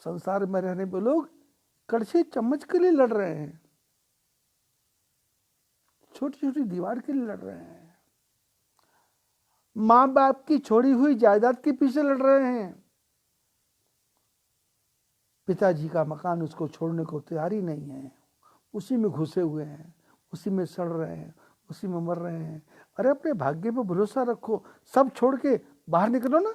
संसार में रहने पे लोग कड़छी चम्मच के लिए लड़ रहे हैं, छोटी छोटी दीवार के लिए लड़ रहे हैं, मां बाप की छोड़ी हुई जायदाद के पीछे लड़ रहे हैं, पिताजी का मकान उसको छोड़ने को तैयार ही नहीं है, उसी में घुसे हुए हैं, उसी में सड़ रहे हैं, उसी में मर रहे हैं। अरे अपने भाग्य पे भरोसा रखो, सब छोड़ के बाहर निकलो ना।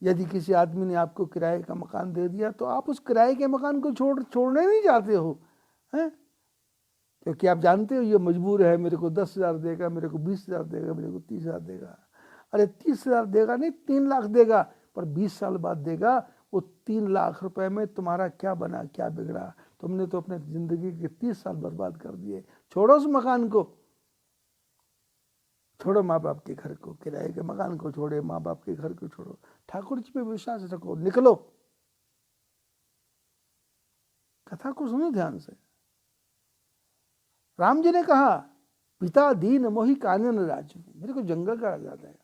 यदि किसी आदमी ने आपको किराए का मकान दे दिया तो आप उस किराए के मकान को छोड़ने नहीं चाहते हो, हैं? क्योंकि आप जानते हो ये मजबूर है, मेरे को 10,000 देगा, मेरे को 20,000 देगा, मेरे को 30,000 देगा। अरे 30,000 देगा नहीं, 3 लाख देगा, पर 20 साल बाद देगा। वो 3 लाख रुपए में तुम्हारा क्या बना, क्या बिगड़ा? तुमने तो अपने जिंदगी के 30 साल बर्बाद कर दिए। छोड़ो उस मकान को, छोड़ो माँ बाप के घर को, किराए के मकान को छोड़े, माँ बाप के घर को छोड़ो, ठाकुर जी पे विश्वास रखो, निकलो। कथा को सुनो ध्यान से। राम जी ने कहा पिता दीन मोहि कानन राज, मेरे को जंगल का राजा है।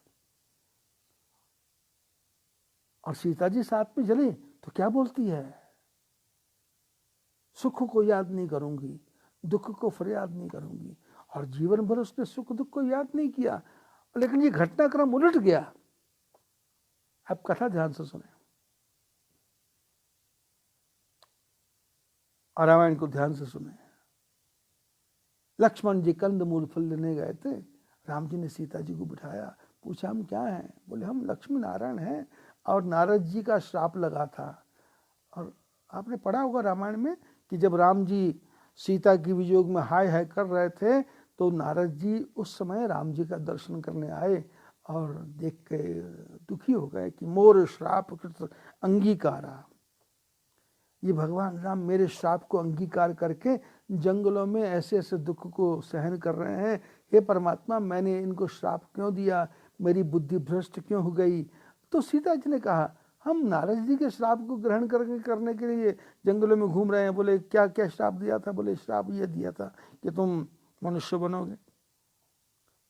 और सीता जी साथ में चले तो क्या बोलती है, सुख को याद नहीं करूंगी, दुख को फरियाद नहीं करूंगी। और जीवन भर उसने सुख दुख को याद नहीं किया, लेकिन ये घटनाक्रम उलट गया। आप कथा ध्यान से सुने और रामायण को ध्यान से सुने। लक्ष्मण जी कंद मूल फल लेने गए थे, राम जी ने सीता जी को बिठाया, पूछा हम क्या हैं? बोले हम लक्ष्मी नारायण हैं, और नारद जी का श्राप लगा था। और आपने पढ़ा होगा रामायण में कि जब राम जी सीता की वियोग में हाय हाय कर रहे थे तो नारद जी उस समय राम जी का दर्शन करने आए और देख के दुखी हो गए कि मोर श्राप कृत अंगीकारा, ये भगवान राम मेरे श्राप को अंगीकार करके जंगलों में ऐसे ऐसे दुख को सहन कर रहे हैं। हे परमात्मा, मैंने इनको श्राप क्यों दिया, मेरी बुद्धि भ्रष्ट क्यों हो गई? तो सीता जी ने कहा हम नारद जी के श्राप को ग्रहण करने के लिए जंगलों में घूम रहे हैं। बोले क्या क्या श्राप दिया था? बोले श्राप ये दिया था कि तुम मनुष्य बनोगे,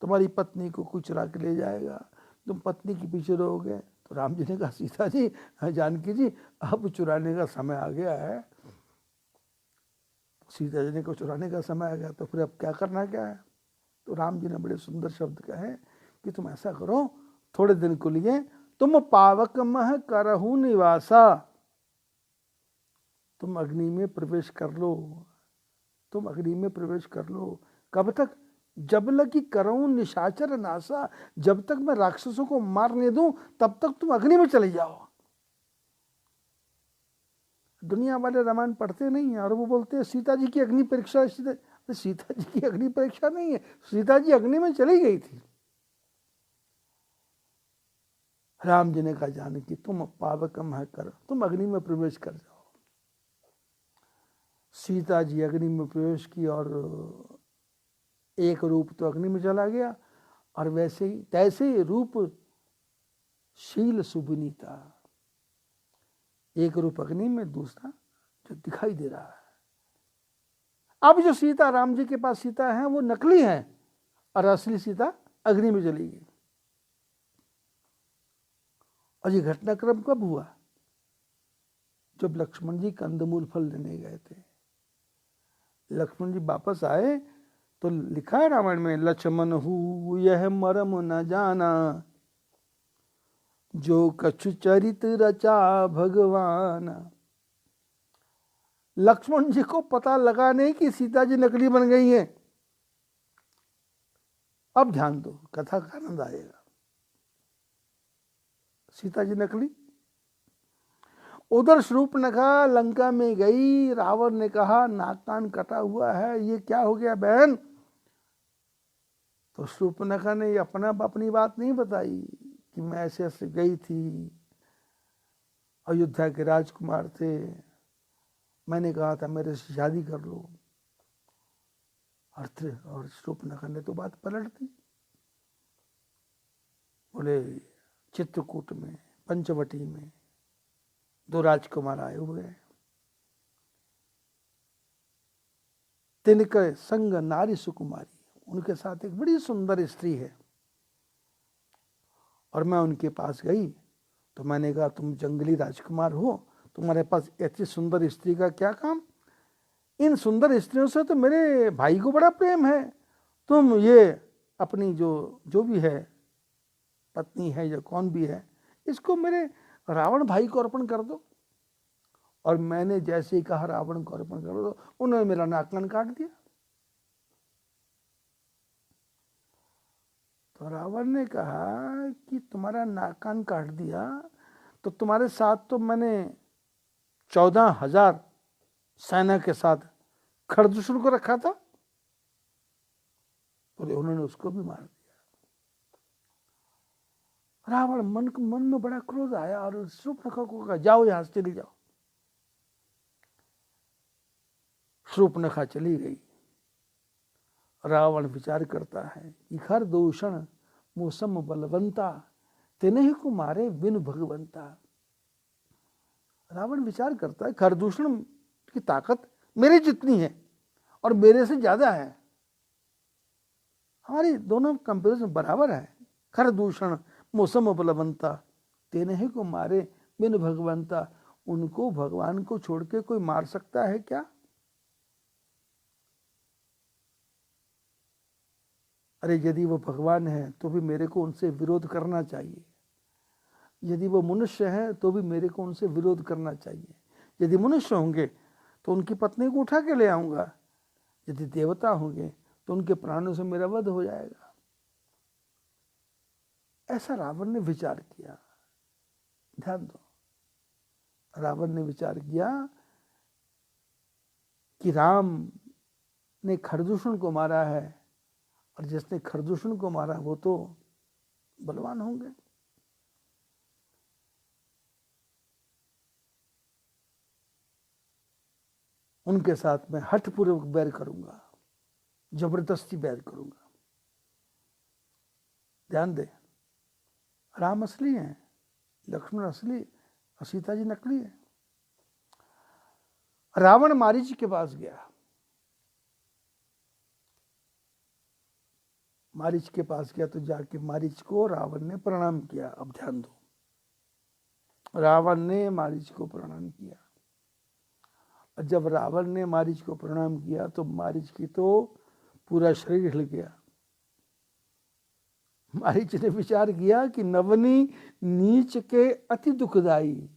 तुम्हारी पत्नी को कोई चुरा के ले जाएगा, तुम पत्नी के पीछे रहोगे। तो राम जी ने कहा सीता जी, जानकी जी, अब चुराने का समय आ गया है। सीता जी ने कहा चुराने का समय आ गया तो फिर अब क्या करना क्या है? तो राम जी ने बड़े सुंदर शब्द कहे कि तुम ऐसा करो, थोड़े दिन के लिए तुम पावक मह करहु निवासा, तुम अग्नि में प्रवेश कर लो, तुम अग्नि में प्रवेश कर लो। कब तक? जब लगी करऊं निशाचर नासा, जब तक मैं राक्षसों को मारने दूं तब तक तुम अग्नि में चले जाओ। दुनिया वाले रामायण पढ़ते नहीं है और वो बोलते हैं सीता जी की अग्नि परीक्षा। सीता जी की अग्नि परीक्षा नहीं है, सीता जी अग्नि में चली गई थी। राम जी ने कहा जानकी तुम पावकम है कर, तुम अग्नि में प्रवेश कर जाओ। सीता जी अग्नि में प्रवेश की और एक रूप तो अग्नि में चला गया, और वैसे ही तैसे ही रूप शील सुविनीता, एक रूप अग्नि में, दूसरा जो दिखाई दे रहा है। अब जो सीता राम जी के पास सीता है वो नकली है, और असली सीता अग्नि में चली गई। और ये घटनाक्रम कब हुआ? जब लक्ष्मण जी कंदमूल फल लेने गए थे। लक्ष्मण जी वापस आए तो लिखा है रामायण में, लक्ष्मण हु यह मरम न जाना, जो कछु चरित रचा भगवान। लक्ष्मण जी को पता लगा नहीं कि सीता जी नकली बन गई हैं। अब ध्यान दो, कथा का आनंद आएगा। सीता जी नकली, उधर शूर्पणखा लंका में गई, रावण ने कहा नाक कान कटा हुआ है, ये क्या हो गया बहन? तो शूर्पणखा ने अपनी बात नहीं बताई कि मैं ऐसे ऐसे गई थी, अयोध्या के राजकुमार थे, मैंने कहा था मेरे से शादी कर लो। और शूर्पणखा ने तो बात पलट दी, बोले चित्रकूट में पंचवटी में 2 राजकुमार आए हुए हैं, तिनके संग नारी सुकुमारी, उनके साथ एक बड़ी सुंदर स्त्री है। और मैं उनके पास गई तो मैंने कहा तुम जंगली राजकुमार हो, तुम्हारे पास ऐसी सुंदर स्त्री का क्या काम? इन सुंदर स्त्रियों से तो मेरे भाई को बड़ा प्रेम है, तुम ये अपनी जो भी है पत्नी है या कौन भी है, इसको मेरे रावण भाई को अर्पण कर दो। और मैंने जैसे ही कहा रावण को अर्पण कर दो, उन्होंने मेरा नाक कान काट दिया। तो रावण ने कहा कि तुम्हारा नाक कान काट दिया, तो तुम्हारे साथ तो मैंने 14,000 सेना के साथ खरदूषण को रखा था, बोले उन्होंने उसको भी मार दिया। रावण मन में बड़ा क्रोध आया और शूर्पणखा को कहा जाओ यहां से चली जाओ। शूर्पणखा चली गई। रावण विचार करता है कि खर दूषण मौसम बलवंता, तिन्हि को मारे बिन भगवंता। रावण विचार करता है खरदूषण की ताकत मेरे जितनी है और मेरे से ज्यादा है, हमारी दोनों कंपैरिजन बराबर है। खरदूषण मौसम बलवंता, तिन्हि को मारे बिन भगवंता, उनको भगवान को छोड़ के कोई मार सकता है क्या? अरे यदि वो भगवान है तो भी मेरे को उनसे विरोध करना चाहिए, यदि वो मनुष्य है तो भी मेरे को उनसे विरोध करना चाहिए। यदि मनुष्य होंगे तो उनकी पत्नी को उठा के ले आऊंगा, यदि देवता होंगे तो उनके प्राणों से मेरा वध हो जाएगा। ऐसा रावण ने विचार किया। ध्यान दो, रावण ने विचार किया कि राम ने खरदूषण को मारा है और जिसने खरदूषण को मारा वो तो बलवान होंगे। उनके साथ मैं हठपूर्वक बैर करूंगा, जबरदस्ती बैर करूंगा। ध्यान दे, राम असली है, लक्ष्मण असली और सीता जी नकली है। रावण मारीच के पास गया, मारीच के पास गया तो जाके मारीच को रावण ने प्रणाम किया। अब ध्यान दो, रावण ने मारीच को प्रणाम किया। और जब रावण ने मारीच को प्रणाम किया तो मारीच की तो पूरा शरीर हिल गया। मारीच ने विचार किया कि नवनी नीच के अति दुखदाई,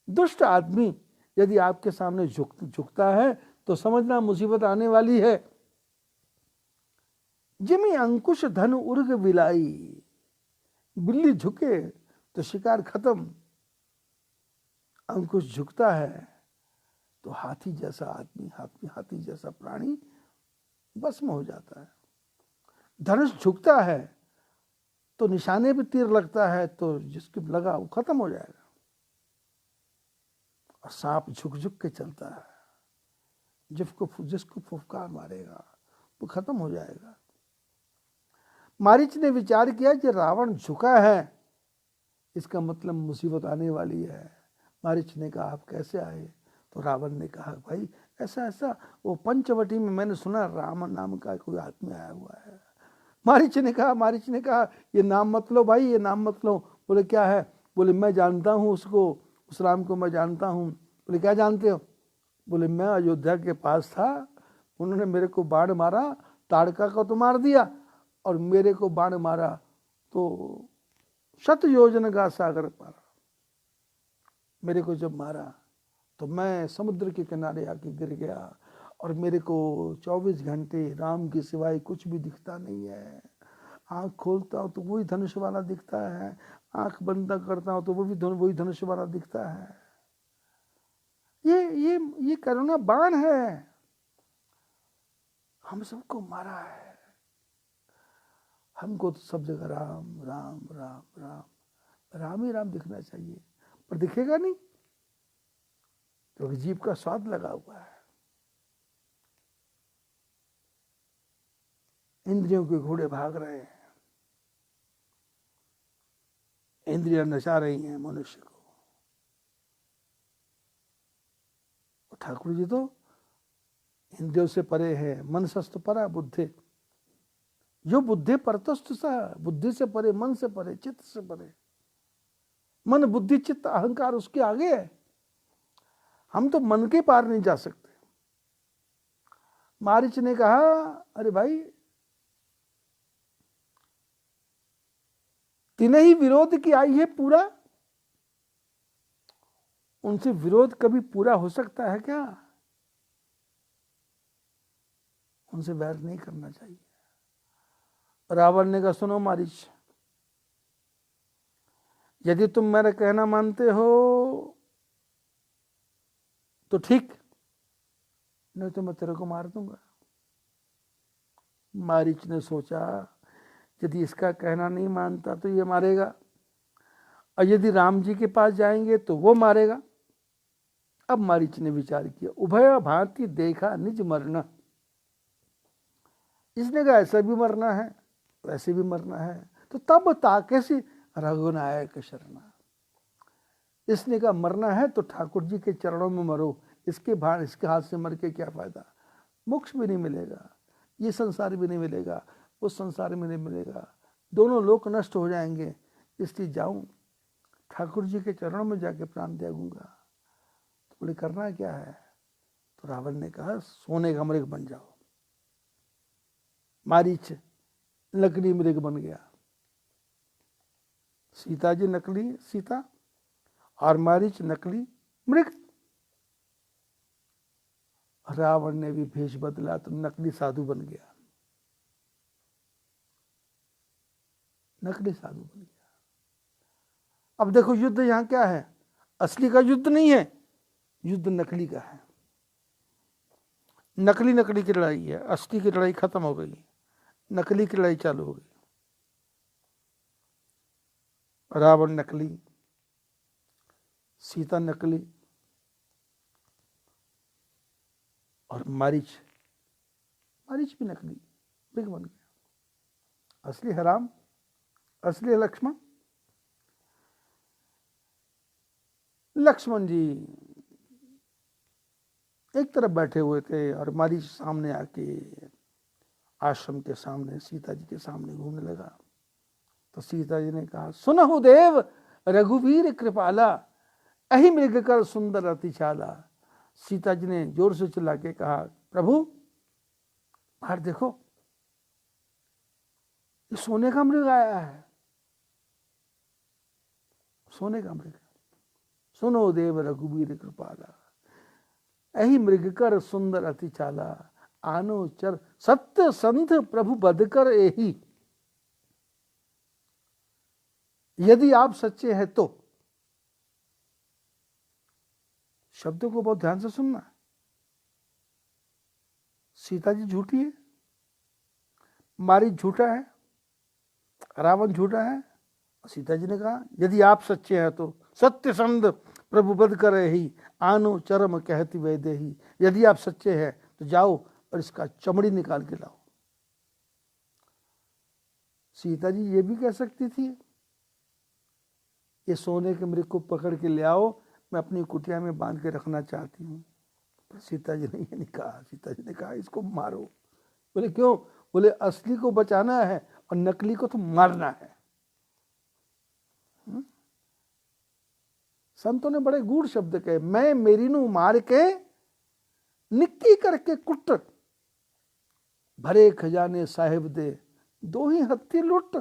दुष्ट आदमी यदि आपके सामने झुकता है तो समझना मुसीबत आने वाली है। जिमी अंकुश धन उर्ग बिलाई, बिल्ली झुके तो शिकार खत्म, अंकुश झुकता है तो हाथी जैसा आदमी, हाथी जैसा प्राणी भस्म हो जाता है। धनुष झुकता है तो निशाने पे तीर लगता है तो जिसके लगा वो खत्म हो जाएगा। और सांप झुक झुक के चलता है, जिसको फुफकार मारेगा वो खत्म हो जाएगा। मारीच ने विचार किया कि रावण झुका है, इसका मतलब मुसीबत आने वाली है। मारीच ने कहा आप कैसे आए? तो रावण ने कहा भाई ऐसा ऐसा, वो पंचवटी में मैंने सुना राम नाम का कोई आदमी आया हुआ है। मारीच ने कहा ये नाम मत लो भाई, ये नाम मत लो। बोले क्या है? बोले मैं जानता हूँ उसको, उस राम को मैं जानता हूँ। बोले क्या जानते हो? बोले मैं अयोध्या के पास था, उन्होंने मेरे को बाण मारा, ताड़का को तो मार दिया और मेरे को बाण मारा तो 100 योजन का सागर पारा। मेरे को जब मारा तो मैं समुद्र के किनारे आके गिर गया और मेरे को 24 घंटे राम के सिवाय कुछ भी दिखता नहीं है। आँख खोलता हूँ तो वही धनुष वाला दिखता है, आँख बंद करता हूँ तो वो भी वही धनुष वाला दिखता है। ये करुणा बाण है, हम सबको मारा है। हमको तो सब जगह राम राम राम राम राम ही राम दिखना चाहिए, पर दिखेगा नहीं क्योंकि जीभ का स्वाद लगा हुआ है। इंद्रियों के घोड़े भाग रहे हैं, इंद्रियां नचा रही हैं मनुष्य को। ठाकुर जी तो इंद्रियों से परे है, मन सस्त परा बुद्धि, जो बुद्धि परतस्त सा, बुद्धि से परे, मन से परे, चित्त से परे। मन बुद्धि चित्त अहंकार उसके आगे है, हम तो मन के पार नहीं जा सकते। मारीच ने कहा अरे भाई, तीन ही विरोध की आई है पूरा, उनसे विरोध कभी पूरा हो सकता है क्या? उनसे वैर नहीं करना चाहिए। रावण ने कहा सुनो मारीच, यदि तुम मेरा कहना मानते हो तो ठीक, नहीं तो मैं तेरे को मार दूंगा। मारीच ने सोचा यदि इसका कहना नहीं मानता तो ये मारेगा, और यदि राम जी के पास जाएंगे तो वो मारेगा। अब मारीच ने विचार किया, उभय भांति देखा निज मरना। इसने कहा ऐसा भी मरना है वैसे भी मरना है, तो तब ताके सी रघुनायक शरणा। इसने कहा मरना है तो ठाकुर जी के चरणों में मरो, इसके हाथ से मर के क्या फायदा, मोक्ष भी नहीं मिलेगा, ये संसार भी नहीं मिलेगा, उस संसार में नहीं मिलेगा, दोनों लोक नष्ट हो जाएंगे, इसलिए जाऊं ठाकुर जी के चरणों में जाके प्राण त्यागूंगा। तो बोले करना क्या है? तो रावण ने कहा सोने का मृग बन जाओ। मारीच नकली मृग बन गया, सीता जी नकली सीता और मारीच नकली मृग। रावण ने भी भेष बदला तो नकली साधु बन गया, नकली साधु बन गया। अब देखो युद्ध यहां क्या है, असली का युद्ध नहीं है, युद्ध नकली का है। नकली नकली की लड़ाई है, असली की लड़ाई खत्म हो गई, नकली की लड़ाई चालू हो गई। रावण नकली, सीता नकली और मारीच भी नकली मृग बन गया। असली है राम, असली है लक्ष्मण। लक्ष्मण जी एक तरफ बैठे हुए थे और मारीच सामने आके आश्रम के सामने सीता जी के सामने घूमने लगा। तो सीता जी ने कहा सुनहु देव रघुवीर कृपाला, अहि मृग कर सुंदर अति चाला। सीता जी ने जोर से चिल्ला के कहा प्रभु बाहर देखो, ये सोने का मृग आया है, सोने का मृग। सुनो देव रघुवीर कृपाला, अहि मृग कर सुंदर अति चाला, आनो चर सत्य संत प्रभु बध कर एही। यदि आप सच्चे हैं तो, शब्दों को बहुत ध्यान से सुनना। सीता जी झूठी है, मारीच झूठा है, रावण झूठा है। सीता जी ने कहा यदि आप सच्चे हैं तो सत्य संत प्रभु बध कर ही, आनो चरम कहती वैदेही। यदि आप सच्चे हैं तो जाओ और इसका चमड़ी निकाल के लाओ। सीता जी ये भी कह सकती थी ये सोने के मृग को पकड़ के ले आओ, मैं अपनी कुटिया में बांध के रखना चाहती हूँ। पर सीता जी ने ये नहीं कहा, सीता जी ने कहा इसको मारो। बोले क्यों? बोले असली को बचाना है और नकली को तो मारना है। संतों ने बड़े गूढ़ शब्द कहे, मैं मेरी नू मार के निक्की करके कुट, भरे खजाने साहिब दे दो ही हत्ती लुट।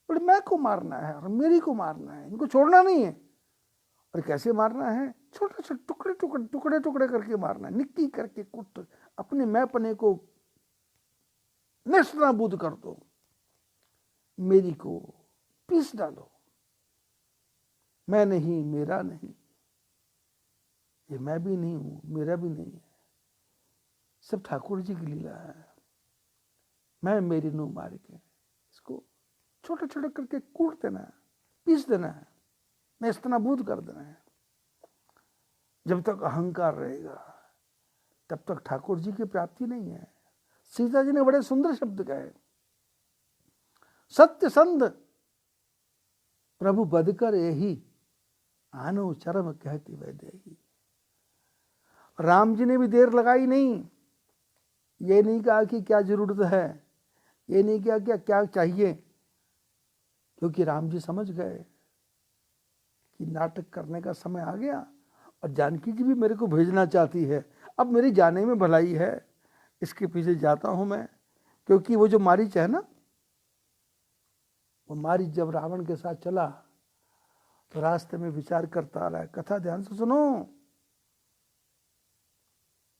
बोले मैं को मारना है और मेरी को मारना है, इनको छोड़ना नहीं है। और कैसे मारना है? छोटे छोटे टुकड़े टुकड़े टुकड़े टुकड़े करके मारना है, निक्की करके कुट, अपने मैंपने को नेस्तनाबूद कर दो, मेरी को पीस डालो। मैं नहीं, मेरा नहीं, ये मैं भी नहीं हूं, मेरा भी नहीं है, सब ठाकुर जी की लीला है। मैं मेरी नू मार के इसको छोटे छोटे करके कूट देना है, पीस देना है, नेस्तनाबूद कर देना है। जब तक अहंकार रहेगा तब तक ठाकुर जी की प्राप्ति नहीं है। सीता जी ने बड़े सुंदर शब्द कहे, सत्य संध प्रभु बदकर यही आनो चरम कहती वैदेही। राम जी ने भी देर लगाई नहीं, ये नहीं कहा कि क्या जरूरत है, ये नहीं कहा क्या क्या चाहिए, क्योंकि राम जी समझ गए कि नाटक करने का समय आ गया और जानकी जी भी मेरे को भेजना चाहती है, अब मेरी जाने में भलाई है, इसके पीछे जाता हूं मैं। क्योंकि वो जो मारीच है ना, वो मारीच जब रावण के साथ चला तो रास्ते में विचार करता आ रहा है। कथा ध्यान से सुनो,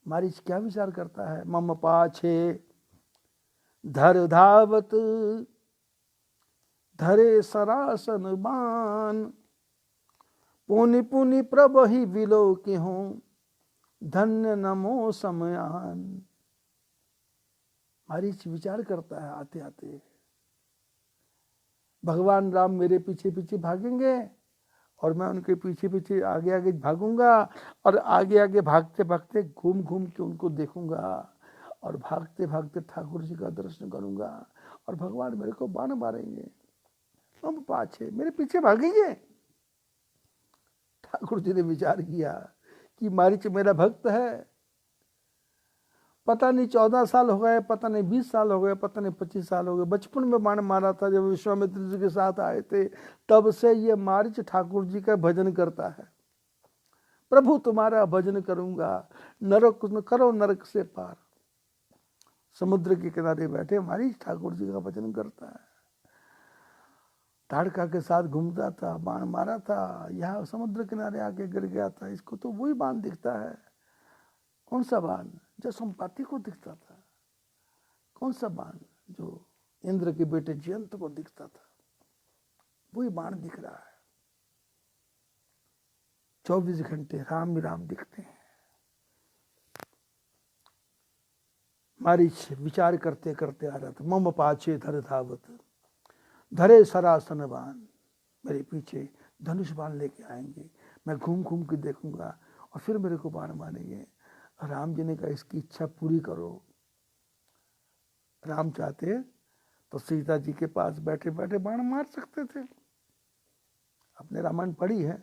मारीच क्या विचार करता है? मम पाछे धर धावत धरे सरासन बान, पुनि पुनि प्रभहि विलो के हूं धन्य नमो समयान। मारीच विचार करता है आते आते, भगवान राम मेरे पीछे पीछे भागेंगे और मैं उनके पीछे पीछे आगे आगे भागूंगा, और आगे आगे भागते भागते घूम घूम के उनको देखूंगा, और भागते भागते ठाकुर जी का दर्शन करूंगा, और भगवान मेरे को बाण मारेंगे। हम पाछे मेरे पीछे भागेंगे। ठाकुर जी ने विचार किया कि मारीच मेरा भक्त है, पता नहीं 14 साल हो गए, पता नहीं 20 साल हो गए, पता नहीं 25 साल हो गए, बचपन में बाण मारा था जब विश्वामित्र जी के साथ आए थे, तब से ये मारीच ठाकुर जी का भजन करता है। प्रभु तुम्हारा भजन करूंगा, नरक करो नरक से पार। समुद्र के किनारे बैठे मारीच ठाकुर जी का भजन करता है, ताड़का के साथ घूमता था, बाण मारा था, यहाँ समुद्र किनारे आके गिर गया था, इसको तो वही बाण दिखता है। कौन सा बाण? जो संपाति को दिखता था। कौन सा बाण? जो इंद्र के बेटे जयंत को दिखता था, वही बाण दिख रहा है। 24 घंटे राम ही राम दिखते हैं। मारीच विचार करते करते आ रहा था, मम पाछे धर धावत धरे सरासन बाण, मेरे पीछे धनुष बाण लेके आएंगे, मैं घूम घूम के देखूंगा और फिर मेरे को बाण मारेंगे। राम जी ने कहा इसकी इच्छा पूरी करो। राम चाहते तो सीता जी के पास बैठे बैठे बाण मार सकते थे। आपने रामायण पढ़ी है,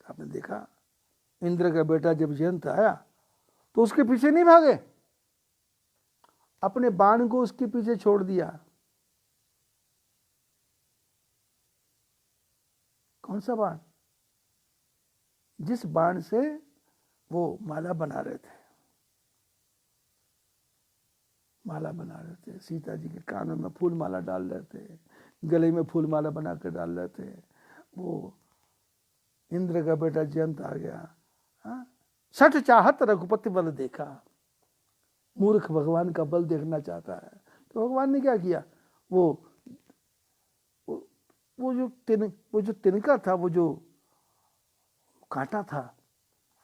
आपने देखा इंद्र का बेटा जब जयंत आया तो उसके पीछे नहीं भागे, अपने बाण को उसके पीछे छोड़ दिया। कौन सा बाण? जिस बाण से वो माला बना रहे थे, माला बना रहे थे, सीता जी के कानों में फूल माला डाल रहे थे, गले में फूल माला बना कर डाल रहे थे। वो इंद्र का बेटा जयंत आ गया, हाँ, सठ चाहत रघुपति बल देखा। मूर्ख भगवान का बल देखना चाहता है, तो भगवान ने क्या किया? वो जो तिनका था, वो जो कांटा था,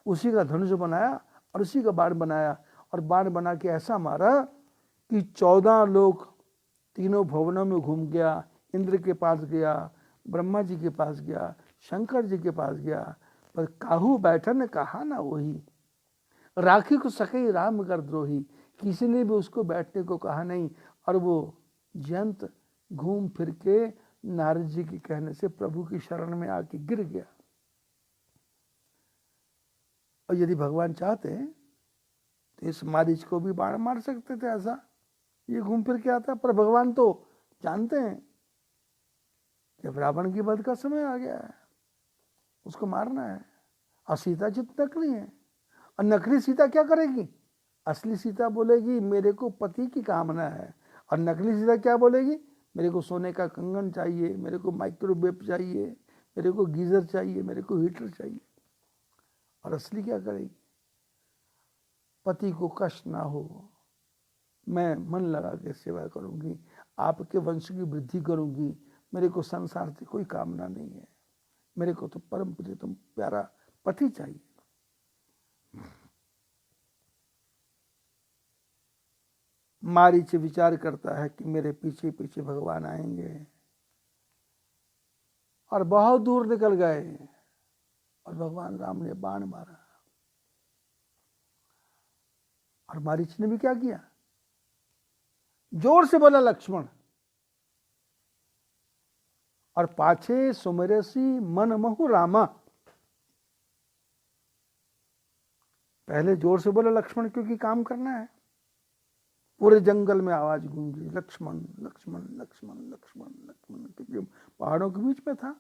उसी का धनुष बनाया और उसी का बाण बनाया, और बाण बना के ऐसा मारा कि 14 लोग तीनों भवनों में घूम गया, इंद्र के पास गया, ब्रह्मा जी के पास गया, शंकर जी के पास गया, पर काहू बैठन कहा ना वही, राखी को सके राम कर द्रोही, किसी ने भी उसको बैठने को कहा नहीं। और वो जयंत घूम फिर के नारद जी के कहने से प्रभु की शरण में आके गिर गया। और यदि भगवान चाहते तो इस मारीच को भी बाण मार सकते थे, ऐसा ये घूम फिर के आता, पर भगवान तो जानते हैं जब रावण की वध का समय आ गया है, उसको मारना है। और सीता जी तो नकली है, और नकली सीता क्या करेगी? असली सीता बोलेगी मेरे को पति की कामना है, और नकली सीता क्या बोलेगी? मेरे को सोने का कंगन चाहिए, मेरे को माइक्रोवेव चाहिए, मेरे को गीजर चाहिए, मेरे को हीटर चाहिए। और असली क्या करेगी? पति को कष्ट ना हो, मैं मन लगा के सेवा करूंगी, आपके वंश की वृद्धि करूंगी, मेरे को संसार से कोई कामना नहीं है, मेरे को तो परम प्रियतम प्यारा पति चाहिए। मारीच विचार करता है कि मेरे पीछे पीछे भगवान आएंगे, और बहुत दूर निकल गए और भगवान राम ने बाण मारा। और मारीच ने भी क्या किया? जोर से बोला लक्ष्मण, और पाछे सुमिरसी मन महु रामा। पहले जोर से बोला लक्ष्मण, क्योंकि काम करना है। पूरे जंगल में आवाज गूंजी, लक्ष्मण लक्ष्मण लक्ष्मण लक्ष्मण लक्ष्मण, क्योंकि पहाड़ों के बीच में था।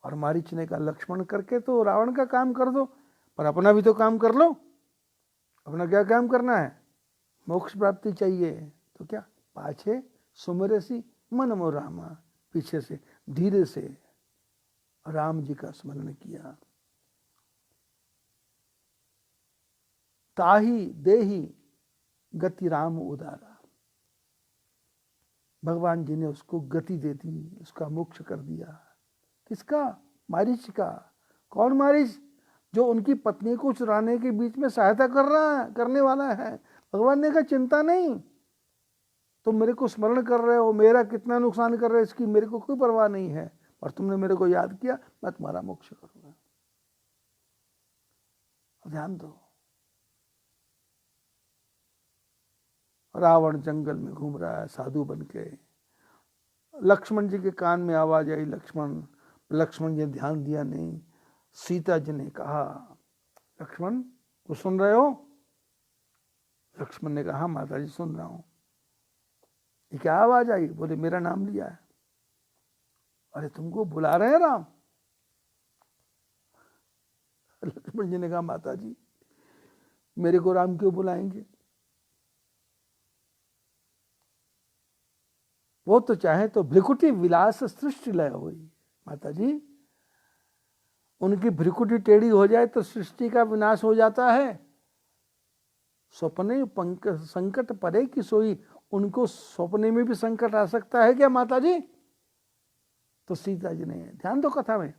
और मारीच ने कहा लक्ष्मण करके तो रावण का काम कर दो, पर अपना भी तो काम कर लो। अपना क्या काम करना है? मोक्ष प्राप्ति चाहिए। तो क्या? पाछे सुमिरसी मन मो रामा, पीछे से धीरे से राम जी का स्मरण किया। ताही देही गति राम उदारा, भगवान जी ने उसको गति दे दी, उसका मोक्ष कर दिया। किसका? मारीच का। कौन मारीच? जो उनकी पत्नी को चुराने के बीच में सहायता कर रहा है, करने वाला है। भगवान ने कहा चिंता नहीं, तुम मेरे को स्मरण कर रहे हो, मेरा कितना नुकसान कर रहे हो इसकी मेरे को कोई परवाह नहीं है, और तुमने मेरे को याद किया, मैं तुम्हारा मोक्ष करूंगा। ध्यान दो, रावण जंगल में घूम रहा है साधु बन के। लक्ष्मण जी के कान में आवाज आई लक्ष्मण। लक्ष्मण जी ने ध्यान दिया नहीं। सीता जी ने कहा लक्ष्मण वो सुन रहे हो? लक्ष्मण ने कहा माता जी सुन रहा हूं। ये क्या आवाज आई? बोले मेरा नाम लिया है। अरे तुमको बुला रहे हैं राम। लक्ष्मण जी ने कहा माता जी मेरे को राम क्यों बुलाएंगे? वो तो चाहे तो भ्रिकुटी विलास सृष्टि लय हुई। माता जी उनकी भ्रिकुटी टेढ़ी हो जाए तो सृष्टि का विनाश हो जाता है। स्वप्ने संकट परे की सोई, उनको स्वप्ने में भी संकट आ सकता है क्या माता जी? तो सीता जी ने, ध्यान दो कथा में,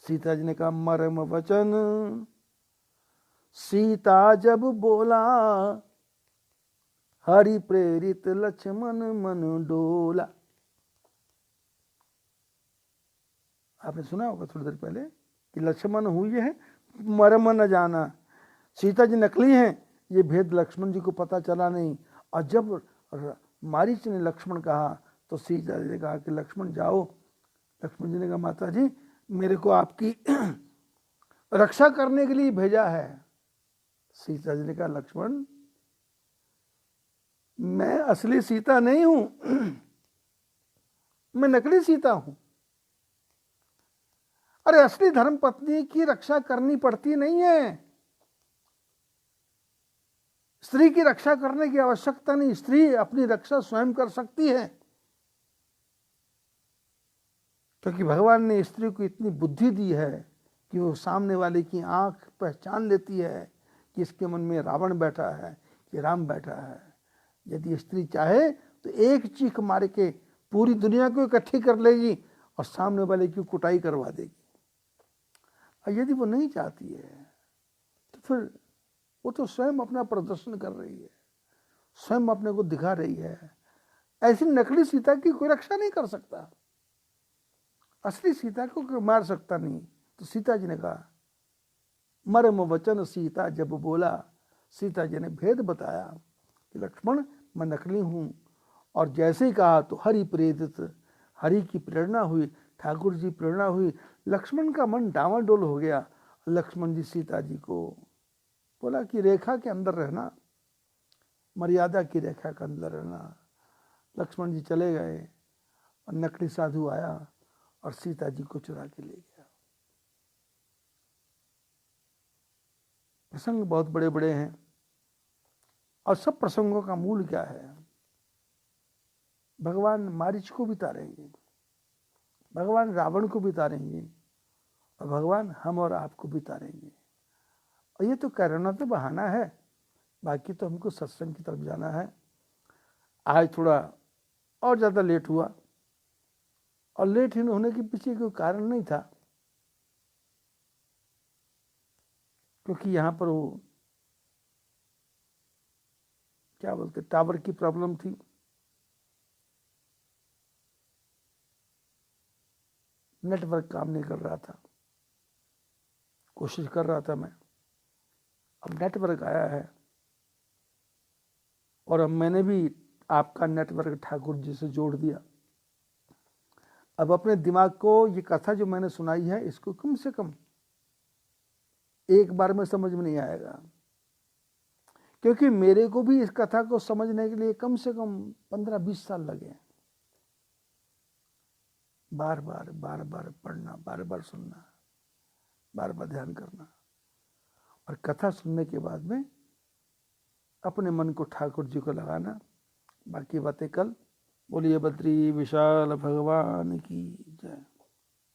सीता जी ने कहा मरम वचन सीता जब बोला, हरि प्रेरित लक्ष्मण मन डोला। आपने सुना होगा थोड़ी देर पहले कि लक्ष्मण हुई है मरम न जाना। सीता जी नकली हैं, ये भेद लक्ष्मण जी को पता चला नहीं। और जब मारीच ने लक्ष्मण कहा तो सीता जी ने कहा कि लक्ष्मण जाओ। लक्ष्मण जी ने कहा माता जी मेरे को आपकी रक्षा करने के लिए भेजा है। सीता जी ने कहा लक्ष्मण मैं असली सीता नहीं हूं, मैं नकली सीता हूं। अरे असली धर्म पत्नी की रक्षा करनी पड़ती नहीं है, स्त्री की रक्षा करने की आवश्यकता नहीं, स्त्री अपनी रक्षा स्वयं कर सकती है। क्योंकि भगवान ने स्त्री को इतनी बुद्धि दी है कि वो सामने वाले की आंख पहचान लेती है कि इसके मन में रावण बैठा है कि राम बैठा है। यदि स्त्री चाहे तो एक चीख मार के पूरी दुनिया को इकट्ठी कर लेगी और सामने वाले की कुटाई करवा देगी। और यदि वो नहीं चाहती है तो फिर वो तो स्वयं अपना प्रदर्शन कर रही है, स्वयं अपने को दिखा रही है। ऐसी नकली सीता की कोई रक्षा नहीं कर सकता, असली सीता को मार सकता नहीं। तो सीता जी ने कहा मर्म वचन सीता जब बोला। सीता जी ने भेद बताया कि लक्ष्मण मैं नकली हूं। और जैसे ही कहा तो हरि प्रेरित, हरि की प्रेरणा हुई, ठाकुर जी प्रेरणा हुई। लक्ष्मण का मन डावाडोल हो गया। लक्ष्मण जी सीता जी को बोला कि रेखा के अंदर रहना, मर्यादा की रेखा के अंदर रहना। लक्ष्मण जी चले गए और नकली साधु आया और सीता जी को चुरा के ले गया। प्रसंग बहुत बड़े बड़े हैं और सब प्रसंगों का मूल क्या है? भगवान मारीच को भी तारेंगे, भगवान रावण को भी तारेंगे और भगवान हम और आपको भी तारेंगे। और ये तो करना तो बहाना है, बाकी तो हमको सत्संग की तरफ जाना है। आज थोड़ा और ज़्यादा लेट हुआ, और लेट होने के पीछे कोई कारण नहीं था, क्योंकि यहाँ पर वो क्या बोलते टावर की प्रॉब्लम थी। नेटवर्क काम नहीं कर रहा था, कोशिश कर रहा था मैं। अब नेटवर्क आया है, और अब मैंने भी आपका नेटवर्क ठाकुर जी से जोड़ दिया। अब अपने दिमाग को ये कथा जो मैंने सुनाई है, इसको कम से कम एक बार में समझ में नहीं आएगा, क्योंकि मेरे को भी इस कथा को समझने के लिए कम से कम 15-20 साल लगे। बार बार पढ़ना, बार बार सुनना, बार बार ध्यान करना, और कथा सुनने के बाद में अपने मन को ठाकुर जी को लगाना। बाकी बातें कल। बोलिए बद्री विशाल भगवान की जय।